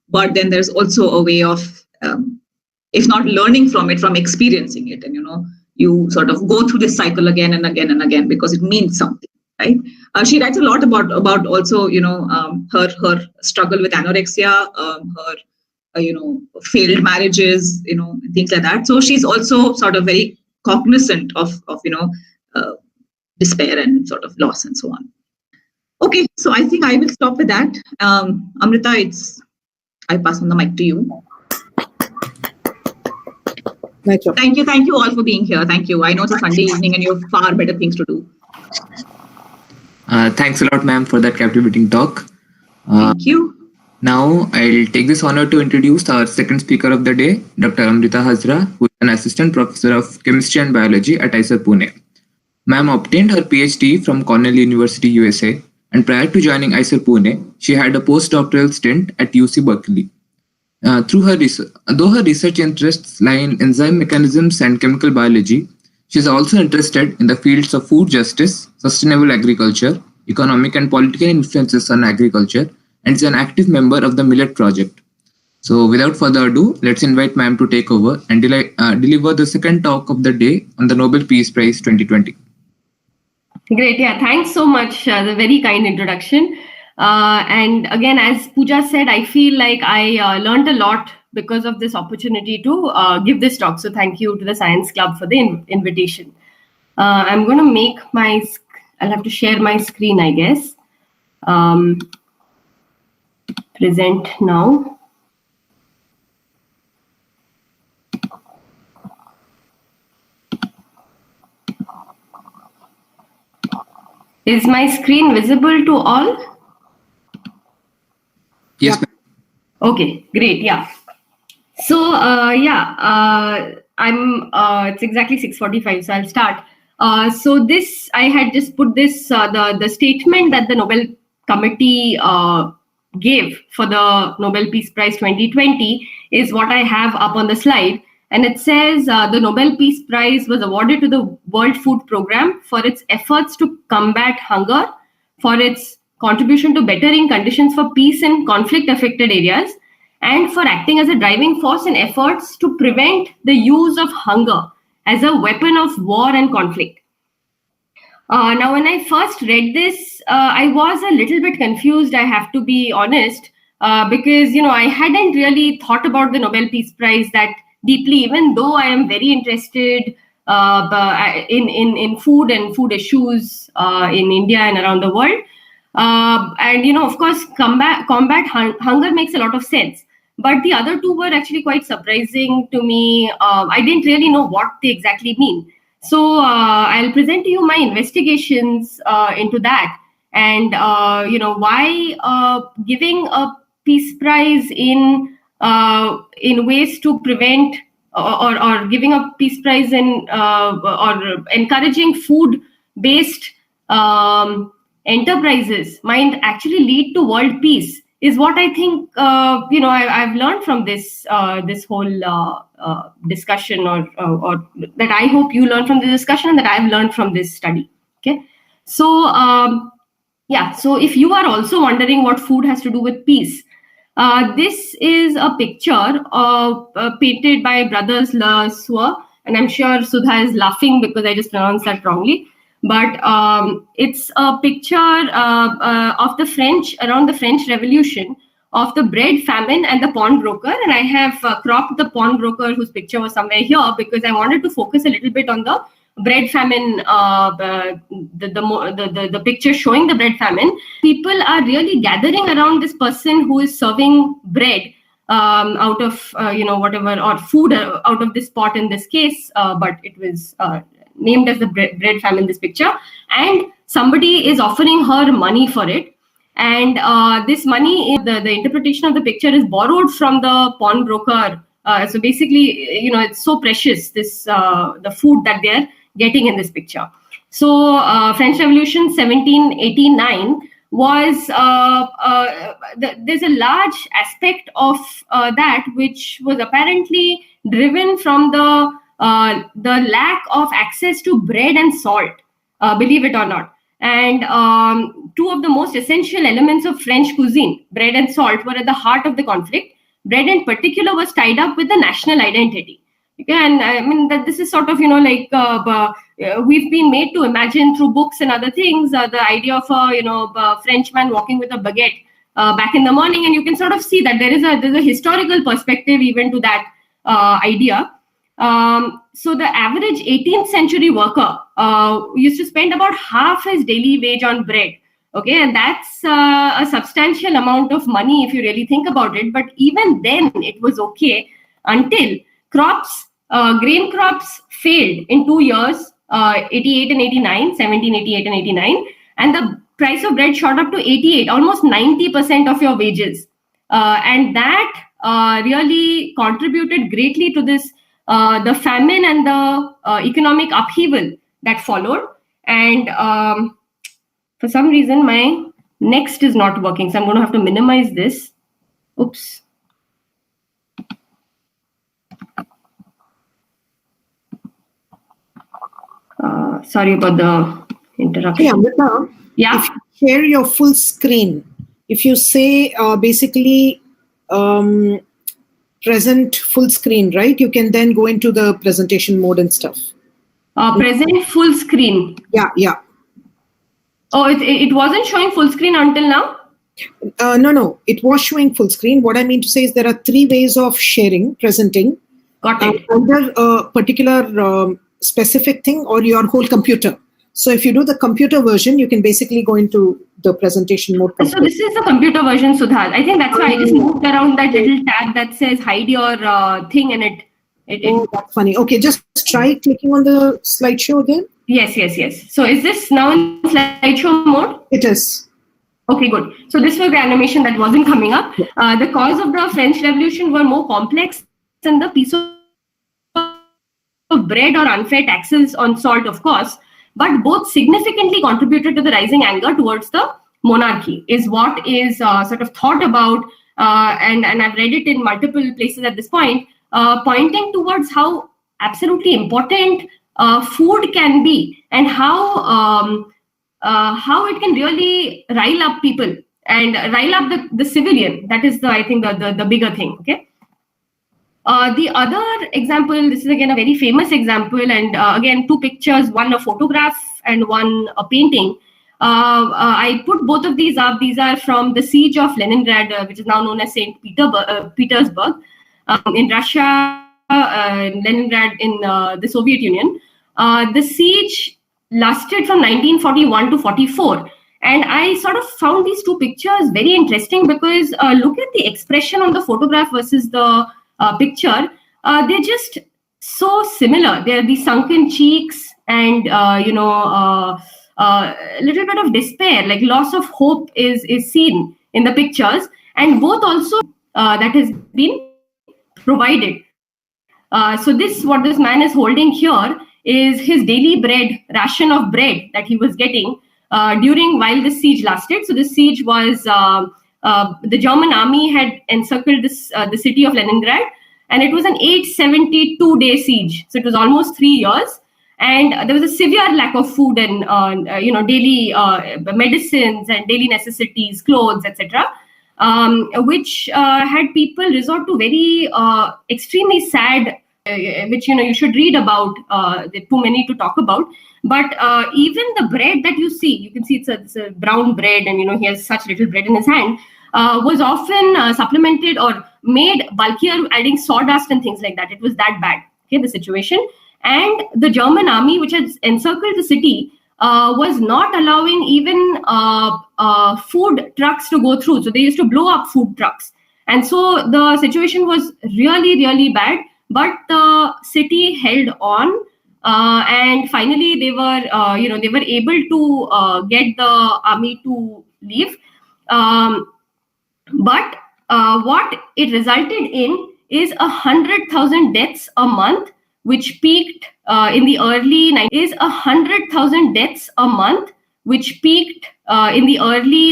But then there's also a way of, if not learning from it, from experiencing it. And, you sort of go through this cycle again and again and again because it means something. Right. She writes a lot about also, her struggle with anorexia, her, failed marriages, things like that. So she's also sort of very cognizant of despair and sort of loss and so on. Okay, so I think I will stop with that. Amrita, I pass on the mic to you. Thank you all for being here. Thank you. I know it's a Sunday evening and you have far better things to do. Thanks a lot, ma'am, for that captivating talk. Thank you. Now, I'll take this honor to introduce our second speaker of the day, Dr. Amrita Hazra, who is an assistant professor of chemistry and biology at IISER Pune. Ma'am obtained her PhD from Cornell University, USA, and prior to joining IISER Pune, she had a postdoctoral stint at UC Berkeley. Though her research interests lie in enzyme mechanisms and chemical biology, she is also interested in the fields of food justice, sustainable agriculture, economic and political influences on agriculture, and is an active member of the Millet Project. So without further ado, let's invite ma'am to take over and deliver the second talk of the day on the Nobel Peace Prize 2020. Great. Yeah, thanks so much. The very kind introduction. And again, as Pooja said, I feel like I learned a lot because of this opportunity to give this talk. So thank you to the Science Club for the invitation. I'm going to make I'll have to share my screen, I guess. Present now. Is my screen visible to all? Yes, ma'am. Okay, great. Yeah. So it's exactly 6:45, so I'll start. So this, I had just put this, the statement that the Nobel Committee gave for the Nobel Peace Prize 2020 is what I have up on the slide. And it says the Nobel Peace Prize was awarded to the World Food Programme for its efforts to combat hunger, for its contribution to bettering conditions for peace in conflict-affected areas, and for acting as a driving force in efforts to prevent the use of hunger as a weapon of war and conflict. Now, when I first read this, I was a little bit confused, I have to be honest, because, I hadn't really thought about the Nobel Peace Prize that deeply, even though I am very interested in food and food issues in India and around the world. And, of course, combat hunger makes a lot of sense. But the other two were actually quite surprising to me. I didn't really know what they exactly mean. So I'll present to you my investigations into that. and why giving a peace prize in ways to prevent or giving a peace prize in or encouraging food based enterprises might actually lead to world peace is what I think I've learned from this whole discussion, or that I hope you learn from the discussion and that I've learned from this study. Okay, so so if you are also wondering what food has to do with peace, this is a picture painted by brothers Le Sueur, and I'm sure Sudha is laughing because I just pronounced that wrongly. But it's a picture of the French, around the French Revolution, of the bread famine and the pawnbroker. And I have cropped the pawnbroker whose picture was somewhere here because I wanted to focus a little bit on the bread famine, the picture showing the bread famine. People are really gathering around this person who is serving bread out of whatever, or food out of this pot in this case, but it was named as the bread famine, this picture, and somebody is offering her money for it. And this money, the interpretation of the picture is borrowed from the pawnbroker. So basically, it's so precious, this the food that they're getting in this picture. So French Revolution 1789 was there's a large aspect of that which was apparently driven from the lack of access to bread and salt, believe it or not. And two of the most essential elements of French cuisine, bread and salt, were at the heart of the conflict. Bread in particular was tied up with the national identity. Okay, and I mean that this is sort of we've been made to imagine through books and other things the idea of a Frenchman walking with a baguette back in the morning, and you can sort of see that there's a historical perspective even to that idea. So the average 18th century worker used to spend about half his daily wage on bread. Okay, and that's a substantial amount of money if you really think about it. But even then, it was okay until grain crops failed in 2 years, 88 and 89, 1788 and 89, and the price of bread shot up to 88, almost 90% of your wages. And that really contributed greatly to this, the famine and the economic upheaval that followed. And for some reason, my next is not working, so I'm going to have to minimize this. Oops. Sorry about the interruption. Hey, Amrita, yeah. If you share your full screen, if you say basically present full screen, right? You can then go into the presentation mode and stuff. Present full screen. Yeah. Oh, it wasn't showing full screen until now? No. It was showing full screen. What I mean to say is there are 3 ways of sharing, presenting. Got it. Under a particular specific thing or your whole computer. So if you do the computer version, you can basically go into the presentation mode. So this is the computer version, Sudha. I think that's why I just moved around that little tab that says hide your thing, and it. That's funny. Okay, just try clicking on the slideshow again. Yes. So is this now in slideshow mode? It is. Okay, good. So this was the animation that wasn't coming up. The cause of the French Revolution were more complex than the piece of bread or unfair taxes on salt, of course, but both significantly contributed to the rising anger towards the monarchy, is what is sort of thought about, and I've read it in multiple places at this point, pointing towards how absolutely important food can be, and how it can really rile up people and rile up the civilian. That is I think the bigger thing. Okay. The other example, this is again a very famous example, and again 2 pictures, one a photograph and one a painting. I put both of these up. These are from the siege of Leningrad, which is now known as St. Petersburg, in Russia, Leningrad in the Soviet Union. The siege lasted from 1941 to 44. And I sort of found these 2 pictures very interesting because look at the expression on the photograph versus the picture. They're just so similar. They're the sunken cheeks and a little bit of despair, like loss of hope is seen in the pictures, and both also that has been provided. So what this man is holding here is his daily ration of bread that he was getting while this siege lasted. So this siege was the German army had encircled the city of Leningrad, and it was an 872-day siege. So it was almost 3 years, and there was a severe lack of food and daily medicines and daily necessities, clothes, etc. Which had people resort to very extremely sad, which you should read about. There are too many to talk about. But even the bread that you can see it's a brown bread, and he has such little bread in his hand. Was often supplemented or made bulkier, adding sawdust and things like that. It was that bad, okay, the situation. And the German army, which had encircled the city, was not allowing even food trucks to go through. So they used to blow up food trucks. And so the situation was really, really bad. But the city held on. And finally, they were able to get the army to leave. But what it resulted in is 100,000 deaths a month, which peaked in the early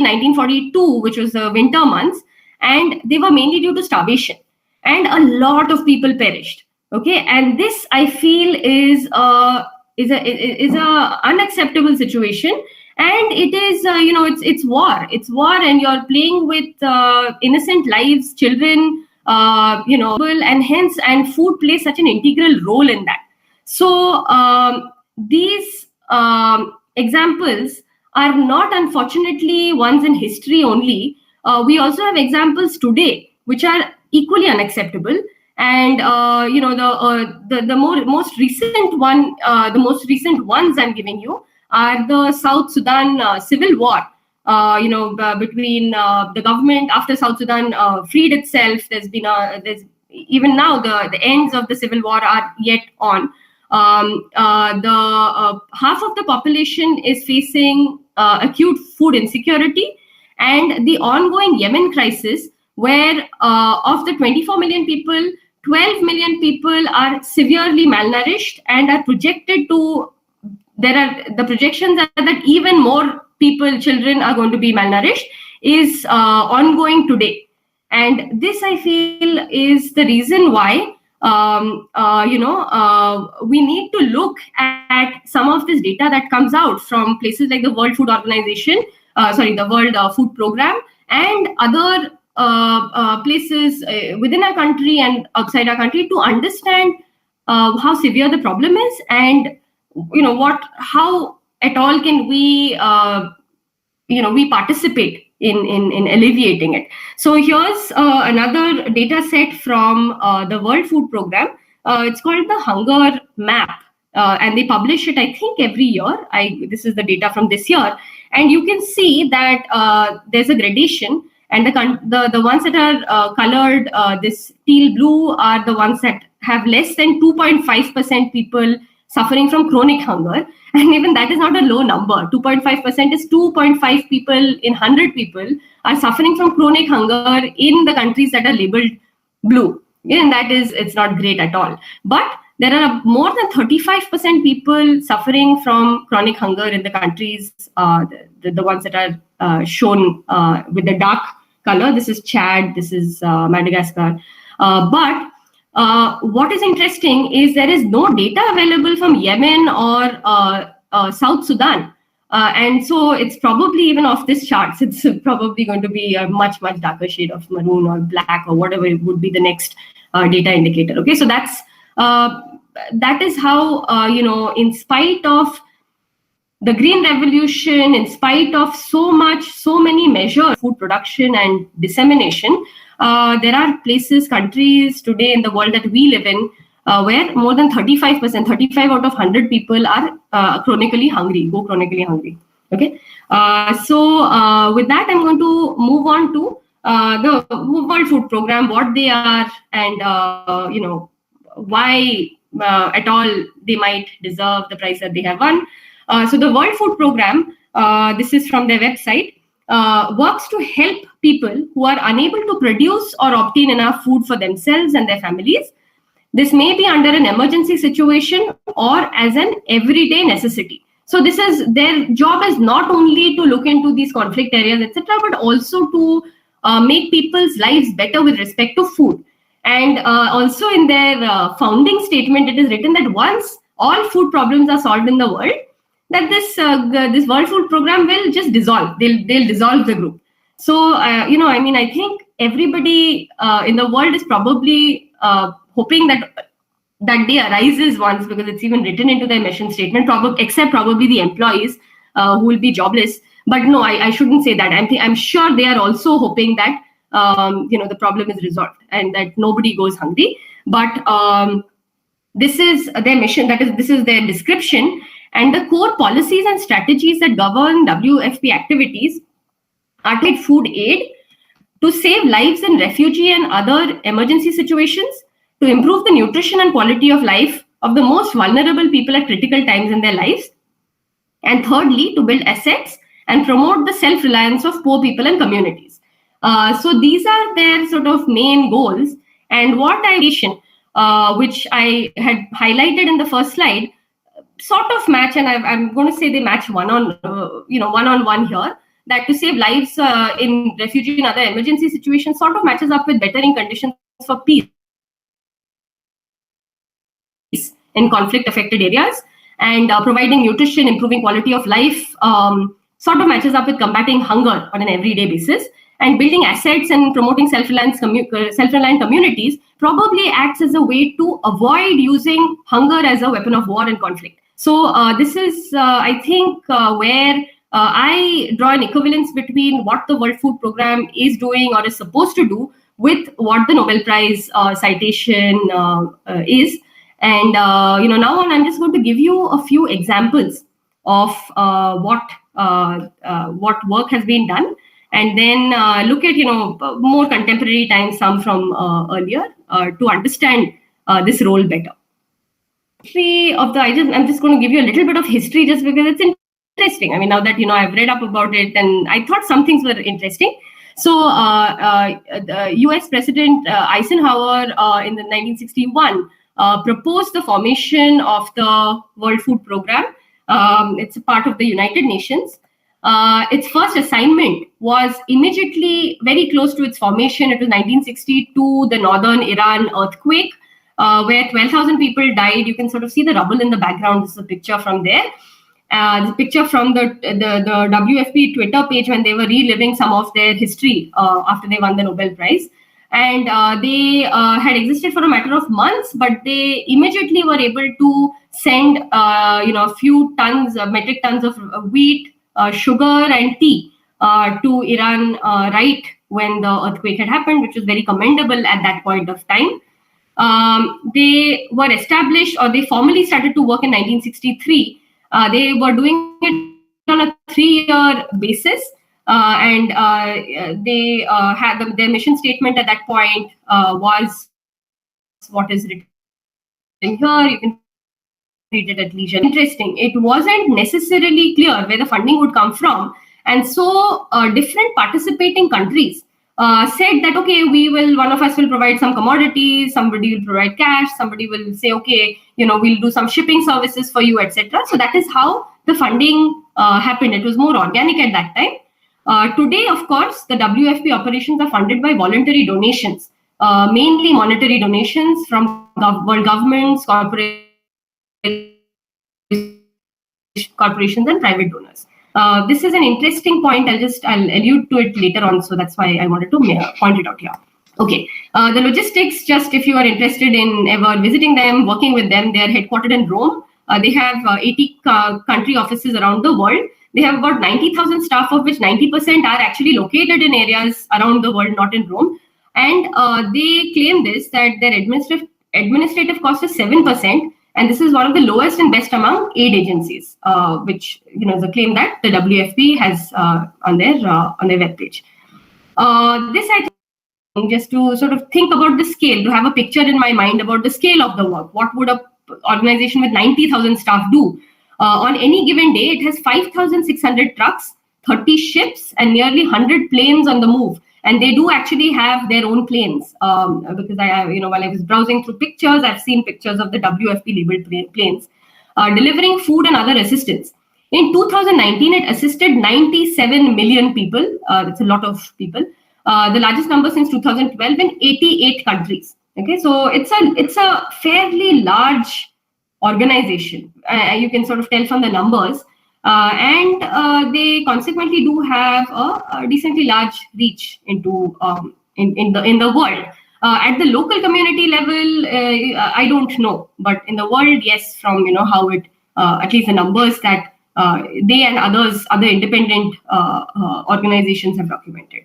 1942, which was the winter months, and they were mainly due to starvation, and a lot of people perished. Okay, and this I feel is a unacceptable situation. And it is, it's war. It's war, and you're playing with innocent lives, children, and hence, and food plays such an integral role in that. So these examples are not, unfortunately, ones in history only. We also have examples today which are equally unacceptable. And the most recent ones I'm giving you are the South Sudan civil war. Between the government after South Sudan freed itself. There's even now the ends of the civil war are yet on. Half of the population is facing acute food insecurity, and the ongoing Yemen crisis, where of the 24 million people, 12 million people are severely malnourished, and are projected to. The projections are that even more children are going to be malnourished, is ongoing today. And this, I feel, is the reason why we need to look at some of this data that comes out from places like the World Food Organization, the World Food Program, and other places within our country and outside our country, to understand how severe the problem is, and how at all can we we participate in alleviating it. So here's another data set from the World Food Program. It's called the Hunger Map, and they publish it, I think, every year. This is the data from this year, and you can see that there's a gradation, and the ones that are colored this teal blue are the ones that have less than 2.5% people suffering from chronic hunger. And even that is not a low number. 2.5% is 2.5 people in 100 people are suffering from chronic hunger in the countries that are labeled blue. And it's not great at all. But there are more than 35% people suffering from chronic hunger in the countries, the ones that are shown with the dark color. This is Chad, this is Madagascar. But what is interesting is there is no data available from Yemen or South Sudan. And so it's probably even off this charts. It's probably going to be a much, much darker shade of maroon or black or whatever it would be the next data indicator. Okay, so that is how, in spite of the Green Revolution, in spite of so many measures, food production and dissemination, there are countries today in the world that we live in where more than 35 out of 100 people are chronically hungry. Okay. So with that, I'm going to move on to the World Food Program, what they are, and why at all they might deserve the prize that they have won. So the World Food Program, this is from their website, works to help people who are unable to produce or obtain enough food for themselves and their families. This may be under an emergency situation or as an everyday necessity. So this is their job is not only to look into these conflict areas, etc., but also to make people's lives better with respect to food. And also in their founding statement, it is written that once all food problems are solved in the world, that this World Food Program will just dissolve. They'll dissolve the group. So I think everybody in the world is probably hoping that day arises once, because it's even written into their mission statement, except probably the employees who will be jobless. But no, I shouldn't say that. I'm sure they are also hoping that the problem is resolved and that nobody goes hungry. But this is their mission. This is their description, and the core policies and strategies that govern WFP activities are to food aid, to save lives in refugee and other emergency situations, to improve the nutrition and quality of life of the most vulnerable people at critical times in their lives, and thirdly, to build assets and promote the self-reliance of poor people and communities. So these are their sort of main goals. And what which I had highlighted in the first slide, sort of match, and I'm going to say they match one-on-one here. That to save lives in refugee and other emergency situations sort of matches up with bettering conditions for peace in conflict-affected areas, and providing nutrition, improving quality of life, sort of matches up with combating hunger on an everyday basis, and building assets and promoting self-reliant communities probably acts as a way to avoid using hunger as a weapon of war and conflict. So this is, I think, where I draw an equivalence between what the World Food Program is doing or is supposed to do with what the Nobel Prize citation is. And now on, I'm just going to give you a few examples of what work has been done, and then look at more contemporary times, some from earlier, to understand this role better. I'm just going to give you a little bit of history, just because it's interesting. I mean, now that I've read up about it, and I thought some things were interesting. So, the U.S. President Eisenhower in the 1961 proposed the formation of the World Food Program. It's a part of the United Nations. Its first assignment was immediately very close to its formation. It was 1962, the northern Iran earthquake, where 12,000 people died. You can sort of see the rubble in the background. This is a picture from there. The picture from the WFP Twitter page when they were reliving some of their history after they won the Nobel Prize. And they had existed for a matter of months, but they immediately were able to send a few metric tons of wheat, sugar and tea to Iran right when the earthquake had happened, which was very commendable at that point of time. They were established, or they formally started to work in 1963. They were doing it on a 3-year basis, and they had their mission statement at that point was what is written here. You can read it at leisure. Interesting. It wasn't necessarily clear where the funding would come from, and so different participating countries said that, okay, one of us will provide some commodities, somebody will provide cash, somebody will say, okay, we'll do some shipping services for you, etc. So that is how the funding happened. It was more organic at that time. Today, of course, the WFP operations are funded by voluntary donations, mainly monetary donations from world governments, corporations and private donors. This is an interesting point. I'll allude to it later on. So that's why I wanted to point it out here. Okay. The logistics, just if you are interested in ever visiting them, working with them, they are headquartered in Rome. They have 80 country offices around the world. They have about 90,000 staff, of which 90% are actually located in areas around the world, not in Rome. And they claim that their administrative cost is 7%. And this is one of the lowest and best among aid agencies, which is a claim that the WFP has on their webpage. This, I think, just to sort of think about the scale, to have a picture in my mind about the scale of the work. What would an organization with 90,000 staff do? On any given day, it has 5,600 trucks, 30 ships, and nearly 100 planes on the move. And they do actually have their own planes, because while I was browsing through pictures, I've seen pictures of the WFP labeled planes delivering food and other assistance. In 2019, it assisted 97 million people. That's a lot of people. The largest number since 2012 in 88 countries. Okay, so it's a fairly large organization. You can sort of tell from the numbers. And they consequently do have a decently large reach into in the world. At the local community level, I don't know, but in the world, yes, from how it at least the numbers that they and other independent organizations have documented.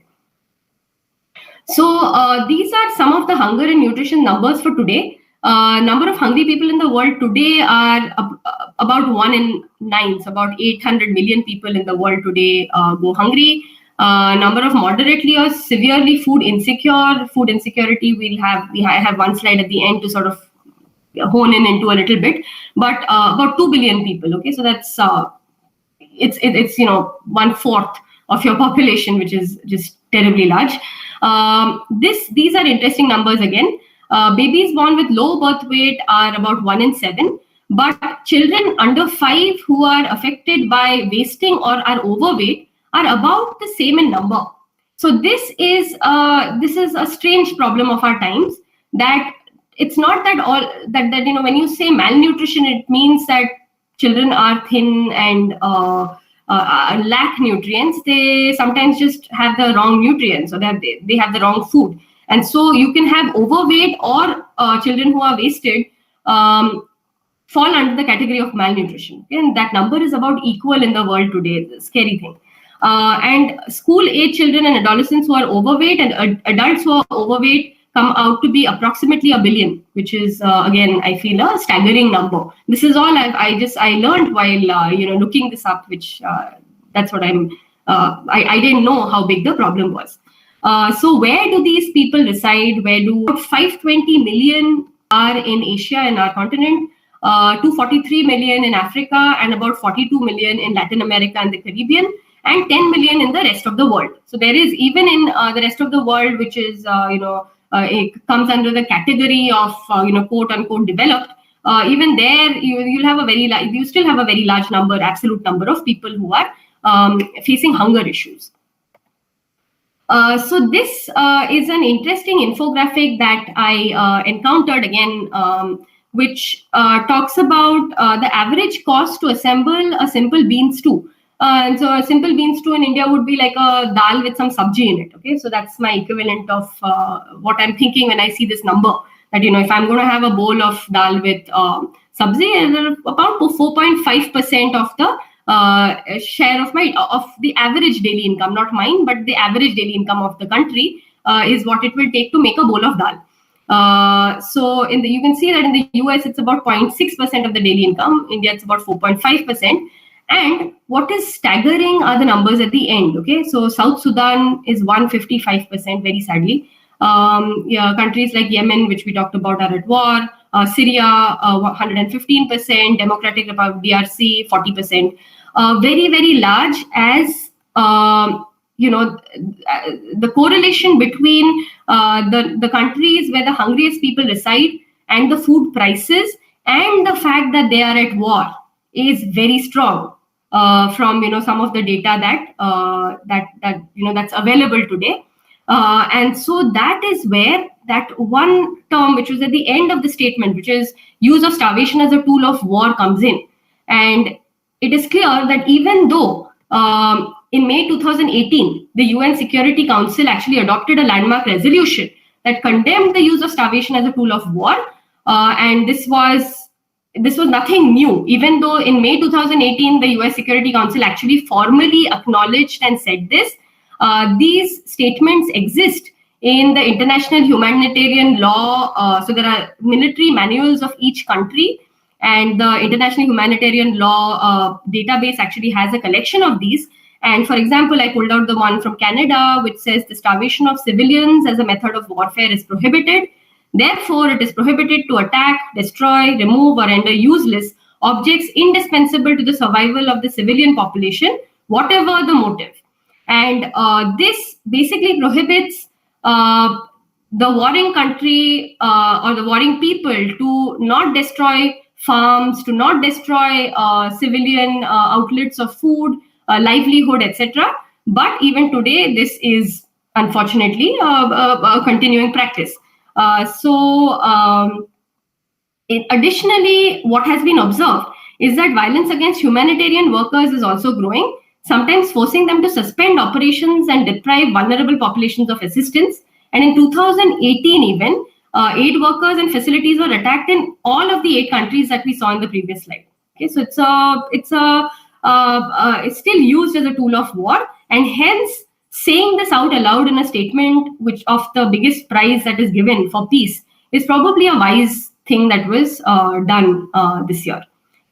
So these are some of the hunger and nutrition numbers for today. Number of hungry people in the world today are about 1 in 9. So about 800 million people in the world today go hungry. Number of moderately or severely food insecurity, I have one slide at the end to sort of hone into a little bit, but about 2 billion people. Okay, so that's it's 1/4 of your population, which is just terribly large. These are interesting numbers again. Babies born with low birth weight are about 1 in 7, but children under 5 who are affected by wasting or are overweight are about the same in number. So this is a strange problem of our times, that it's not that all that when you say malnutrition, it means that children are thin and lack nutrients. They sometimes just have the wrong nutrients, or they have the wrong food. And so you can have overweight or children who are wasted fall under the category of malnutrition. And that number is about equal in the world today. It's a scary thing. And school-age children and adolescents who are overweight and adults who are overweight come out to be approximately 1 billion, which is again, I feel, a staggering number. This is all I learned while looking this up, which that's what I didn't know how big the problem was. So where do these people reside? 520 million are in Asia, in our continent, 243 million in Africa, and about 42 million in Latin America and the Caribbean, and 10 million in the rest of the world. So there is, even in the rest of the world, which is it comes under the category of quote unquote developed. Even there, you still have a very large number, absolute number of people who are facing hunger issues. So this is an interesting infographic that I encountered again, which talks about the average cost to assemble a simple bean stew. And so a simple bean stew in India would be like a dal with some sabji in it. Okay, so that's my equivalent of what I'm thinking when I see this number. That if I'm going to have a bowl of dal with sabji, about 4.5% of the share of the average daily income, not mine, but the average daily income of the country is what it will take to make a bowl of dal. So you can see that in the US it's about 0.6% of the daily income. India it's about 4.5%. And what is staggering are the numbers at the end. Okay, so South Sudan is 155%, very sadly. Countries like Yemen, which we talked about, are at war. Syria, 115%. Democratic Republic, DRC, 40%. Very, very large, as the correlation between the countries where the hungriest people reside and the food prices and the fact that they are at war is very strong. From some of the data that's available today, and so that is where that one term, which was at the end of the statement, which is use of starvation as a tool of war, comes in. And it is clear that even though in May 2018 the UN Security Council actually adopted a landmark resolution that condemned the use of starvation as a tool of war, and this was nothing new, even though in May 2018, the US Security Council actually formally acknowledged and said this. These statements exist in the international humanitarian law. So there are military manuals of each country, and the international humanitarian law database actually has a collection of these. And for example, I pulled out the one from Canada, which says the starvation of civilians as a method of warfare is prohibited. Therefore, it is prohibited to attack, destroy, remove, or render useless objects indispensable to the survival of the civilian population, whatever the motive. And this basically prohibits the warring country or the warring people to not destroy farms, to not destroy civilian outlets of food, livelihood, etc. But even today, this is unfortunately a continuing practice. Additionally, what has been observed is that violence against humanitarian workers is also growing, sometimes forcing them to suspend operations and deprive vulnerable populations of assistance. And in 2018 even, aid workers and facilities were attacked in all of the 8 countries that we saw in the previous slide. Okay, so it's still used as a tool of war, and hence saying this out aloud in a statement which of the biggest prize that is given for peace is probably a wise thing that was done this year.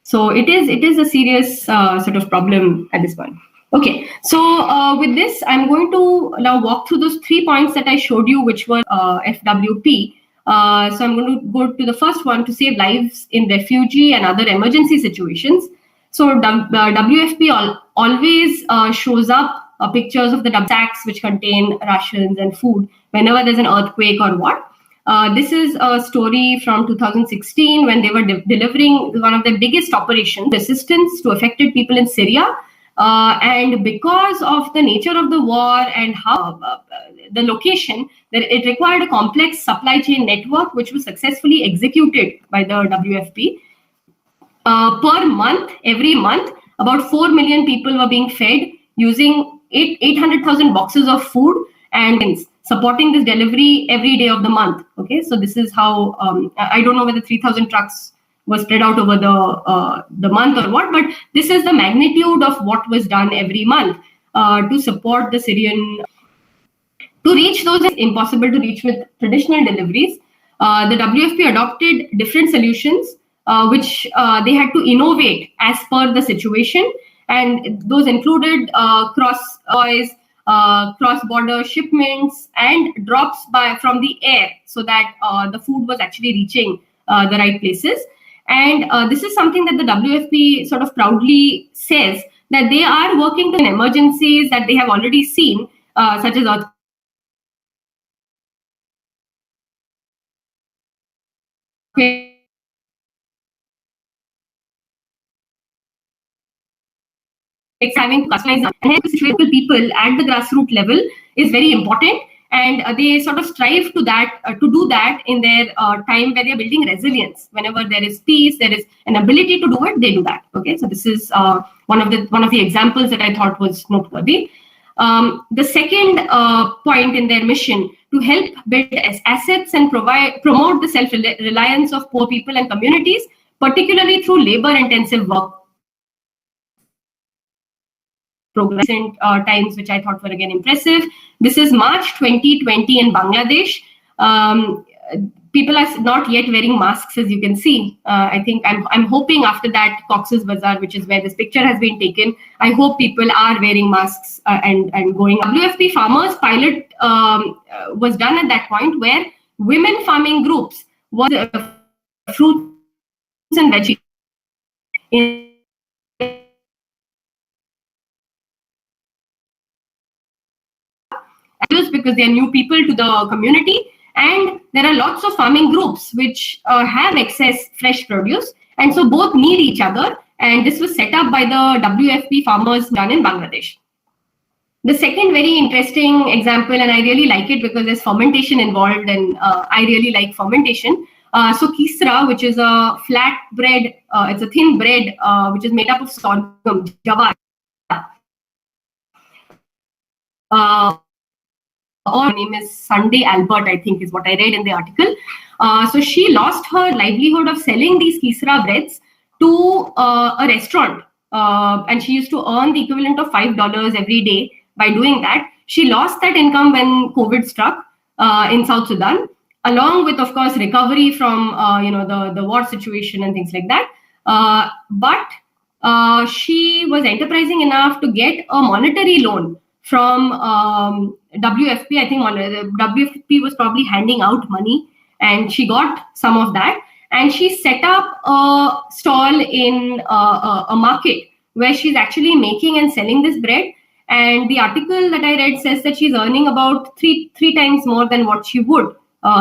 So it is a serious sort of problem at this point. Okay, so with this, I'm going to now walk through those 3 points that I showed you, which were FWP. So I'm going to go to the first one, to save lives in refugee and other emergency situations. So WFP always shows up pictures of the sacks which contain rations and food whenever there's an earthquake or what. This is a story from 2016 when they were delivering one of their biggest operations, assistance to affected people in Syria. And because of the nature of the war and how the location, it required a complex supply chain network, which was successfully executed by the WFP. Per month, every month, about 4 million people were being fed using 800,000 boxes of food and supporting this delivery every day of the month. Okay, so this is how, I don't know whether 3,000 trucks was spread out over the month or what, but this is the magnitude of what was done every month to support the Syrian. To reach those, it's impossible to reach with traditional deliveries. The WFP adopted different solutions which they had to innovate as per the situation, and those included cross-border shipments and drops from the air, so that the food was actually reaching the right places. And this is something that the WFP sort of proudly says, that they are working to emergencies that they have already seen, such as earthquakes, having to customize and help situated people at the grassroots level is very important. And they sort of strive to do that in their time where they are building resilience. Whenever there is peace, there is an ability to do it, they do that. Okay, so this is one of the examples that I thought was noteworthy. The second point in their mission, to help build assets and promote the self-reliance of poor people and communities, particularly through labor-intensive work programs times, which I thought were again impressive. This is March 2020 in Bangladesh. People are not yet wearing masks, as you can see. I think I'm hoping after that Cox's Bazar, which is where this picture has been taken, I hope people are wearing masks and going. WFP farmers pilot was done at that point, where women farming groups was fruits and veggies. Because they are new people to the community, and there are lots of farming groups which have excess fresh produce, and so both need each other, and this was set up by the WFP farmers done in Bangladesh. The second very interesting example, and I really like it because there's fermentation involved, and I really like fermentation. So kisra, which is a flat bread, it's a thin bread which is made up of sorghum, jawar. Her name is Sunday Albert, I think is what I read in the article. So she lost her livelihood of selling these kisra breads to a restaurant, and she used to earn the equivalent of $5 every day by doing that. She lost that income when COVID struck in South Sudan, along with, of course, recovery from the war situation and things like that. But she was enterprising enough to get a monetary loan from WFP. I think WFP was probably handing out money, and she got some of that. and she set up a stall in a market where she's actually making and selling this bread. And the article that I read says that she's earning about three times more than what she would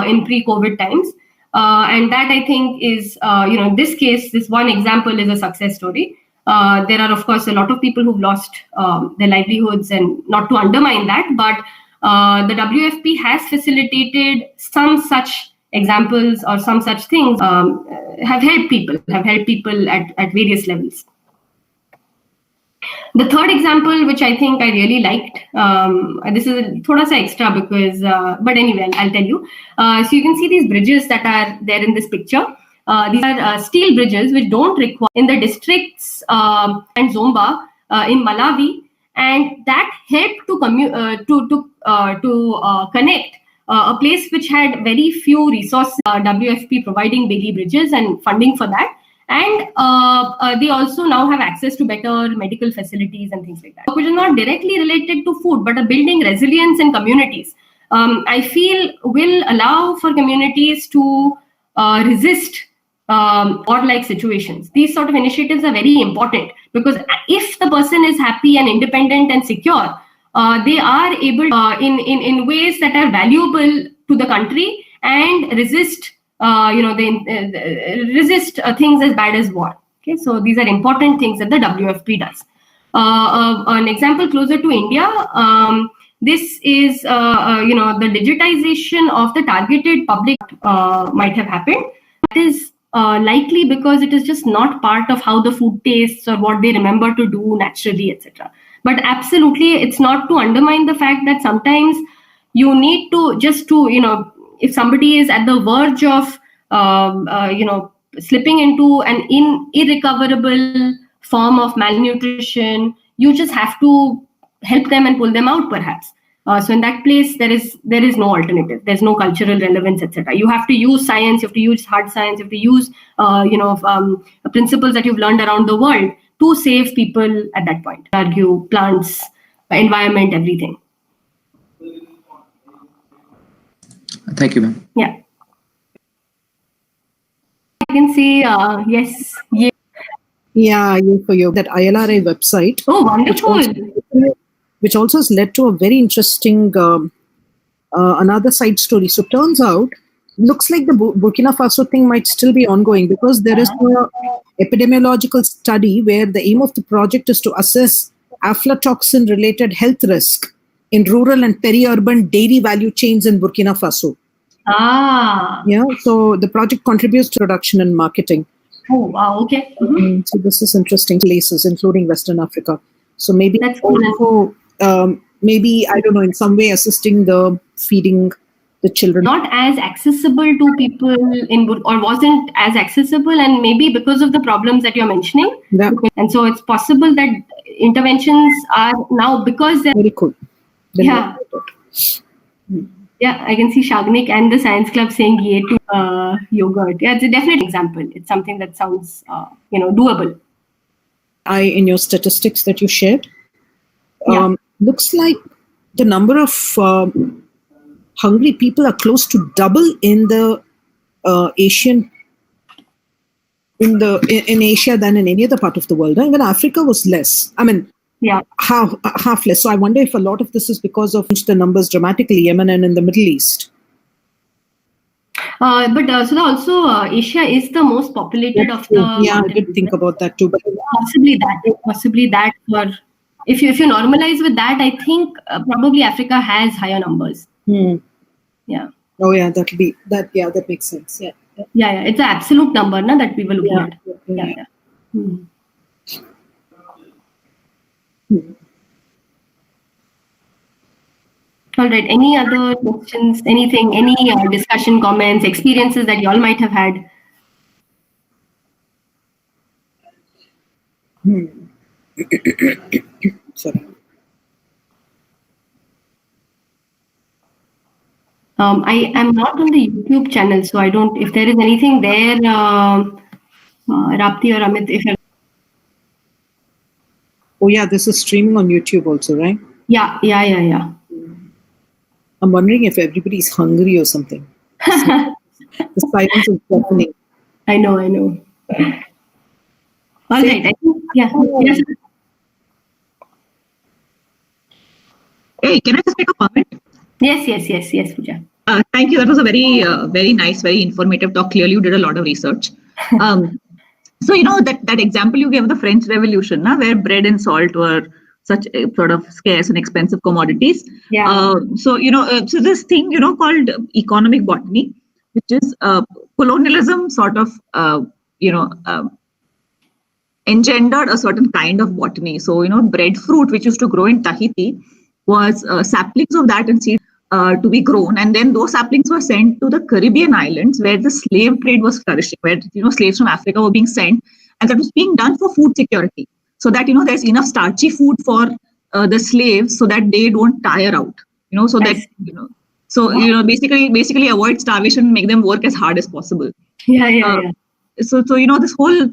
in pre-COVID times. And that, I think, is, in this case, this one example is a success story. There are, of course, a lot of people who've lost their livelihoods, and not to undermine that, but the WFP has facilitated some such examples or some such things, have helped people at various levels. The third example, which I think I really liked, this is thoda sa extra because, but anyway, I'll tell you. So you can see these bridges that are there in this picture. These are steel bridges which don't require in the districts and Zomba in Malawi, and that helped to connect a place which had very few resources. WFP providing Bailey bridges and funding for that. And they also now have access to better medical facilities and things like that, which is not directly related to food, but building resilience in communities. I feel will allow for communities to resist war-like situations. These sort of initiatives are very important because if the person is happy and independent and secure, they are able in ways that are valuable to the country and resist. They resist things as bad as war. Okay, so these are important things that the WFP does. An example closer to India, this is the digitization of the targeted public might have happened. That is likely because it is just not part of how the food tastes or what they remember to do naturally, etc. But absolutely, it's not to undermine the fact that sometimes you need to if somebody is at the verge of, slipping into an irrecoverable form of malnutrition, you just have to help them and pull them out, perhaps. So in that place, there is no alternative. There's no cultural relevance, etc. You have to use science. You have to use hard science. You have to use, principles that you've learned around the world to save people at that point. Argue plants, environment, everything. Thank you, ma'am. Yeah. I can see, yes. Yeah, for you. That ILRA website. Oh, wonderful. Which also has led to a very interesting, another side story. So turns out, looks like the Burkina Faso thing might still be ongoing because there is an epidemiological study where the aim of the project is to assess aflatoxin-related health risk in rural and peri-urban dairy value chains in Burkina Faso. Yeah, so the project contributes to production and marketing. Oh, wow, okay. Mm-hmm. So this is interesting places, including Western Africa. So maybe that's cool. Maybe, I don't know, in some way assisting the feeding the children. Not as accessible to people or wasn't as accessible, and maybe because of the problems that you're mentioning. Yeah. And so it's possible that interventions are now, because they're very cool. Yeah. Yeah, I can see Shagnik and the Science Club saying yay to yogurt. Yeah, it's a definite example. It's something that sounds, doable. In your statistics that you shared, yeah. Looks like the number of hungry people are close to double in the Asian, in Asia than in any other part of the world. Even Africa was less. I mean, yeah, half less. So I wonder if a lot of this is because of the numbers dramatically, Yemen and in the Middle East. But also Asia is the most populated of the. Yeah, I did think about that too. But possibly that for if you normalize with that, I think probably Africa has higher numbers. Yeah. Oh yeah, that'll be that. Yeah, that makes sense. Yeah. Yeah. It's an absolute number, na, that we were looking at. Yeah. All right. Any other questions? Anything? Any discussion, comments, experiences that you all might have had? Sorry. I am not on the YouTube channel, so I don't. If there is anything there, Rapti or Amit, if you're. Oh yeah, this is streaming on YouTube also, right? Yeah. I'm wondering if everybody's hungry or something. The silence is deafening. I know. All right. I think, yeah. Yes. Hey, can I just make a comment? Yes, Pooja. Thank you. That was a very nice, very informative talk. Clearly, you did a lot of research. So that example you gave of the French Revolution, where bread and salt were such sort of scarce and expensive commodities. Yeah. So this thing called economic botany, which is colonialism sort of engendered a certain kind of botany. So breadfruit, which used to grow in Tahiti, was saplings of that and seeds to be grown, and then those saplings were sent to the Caribbean islands where the slave trade was flourishing, where slaves from Africa were being sent, and that was being done for food security, so that there's enough starchy food for the slaves, so that they don't tire out, so that basically avoid starvation, make them work as hard as possible. Yeah. So this whole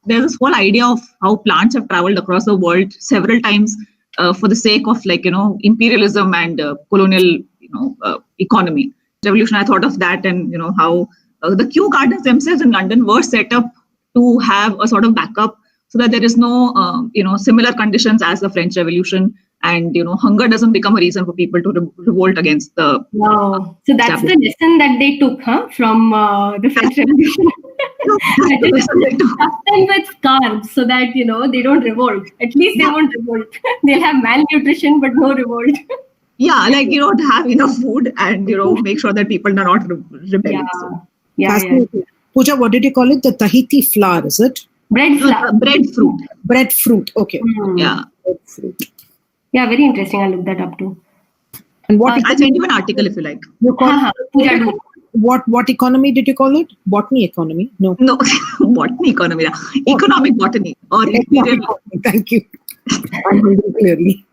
there's this whole idea of how plants have traveled across the world several times for the sake of imperialism and colonial economy. Revolution, I thought of that, and how the Kew Gardens themselves in London were set up to have a sort of backup, so that there is no similar conditions as the French Revolution, and hunger doesn't become a reason for people to revolt against the. Wow. So that's the lesson that they took, from the French Revolution. Stuff them with carbs so that they don't revolt. At least they won't revolt. They'll have malnutrition but no revolt. Yeah, have enough food and make sure that people are not rebelling. Yeah. Pooja, what did you call it? The Tahiti flour, is it? Breadfruit. Breadfruit. Okay. Yeah. Breadfruit. Yeah, very interesting. I'll look that up too. And what? I'll send you an article if you like. You call what economy did you call it? Botany economy? No, botany economy. Economic botany or imperial. Thank you. I'm reading clearly.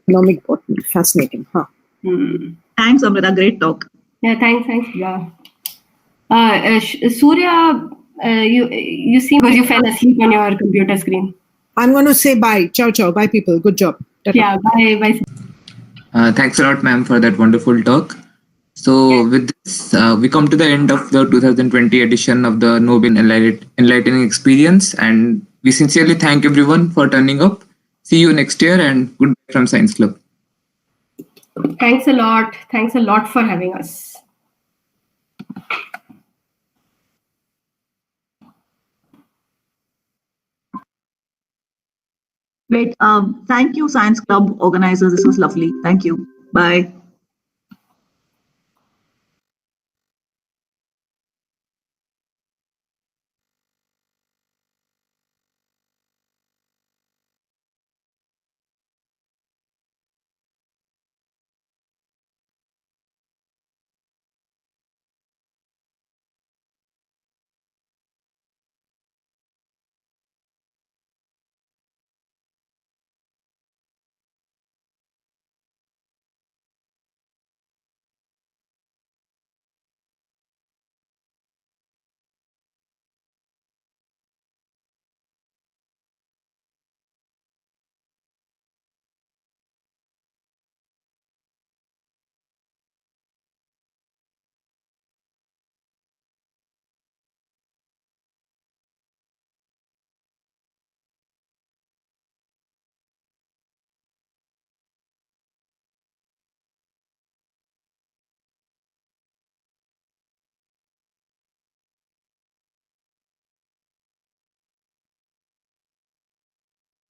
Economic botany, fascinating, huh? Thanks, Amrita. Great talk. Yeah, thanks. Yeah. Surya, you seem because you fell asleep on your computer screen. I'm going to say bye. Ciao. Bye, people. Good job. Yeah, bye. Thanks a lot, ma'am, for that wonderful talk. So with this, we come to the end of the 2020 edition of the Nobel Enlightening Experience, and we sincerely thank everyone for turning up. See you next year, and goodbye from Science Club. Thanks a lot. Thanks a lot for having us. Great. Thank you, Science Club organizers. This was lovely. Thank you. Bye.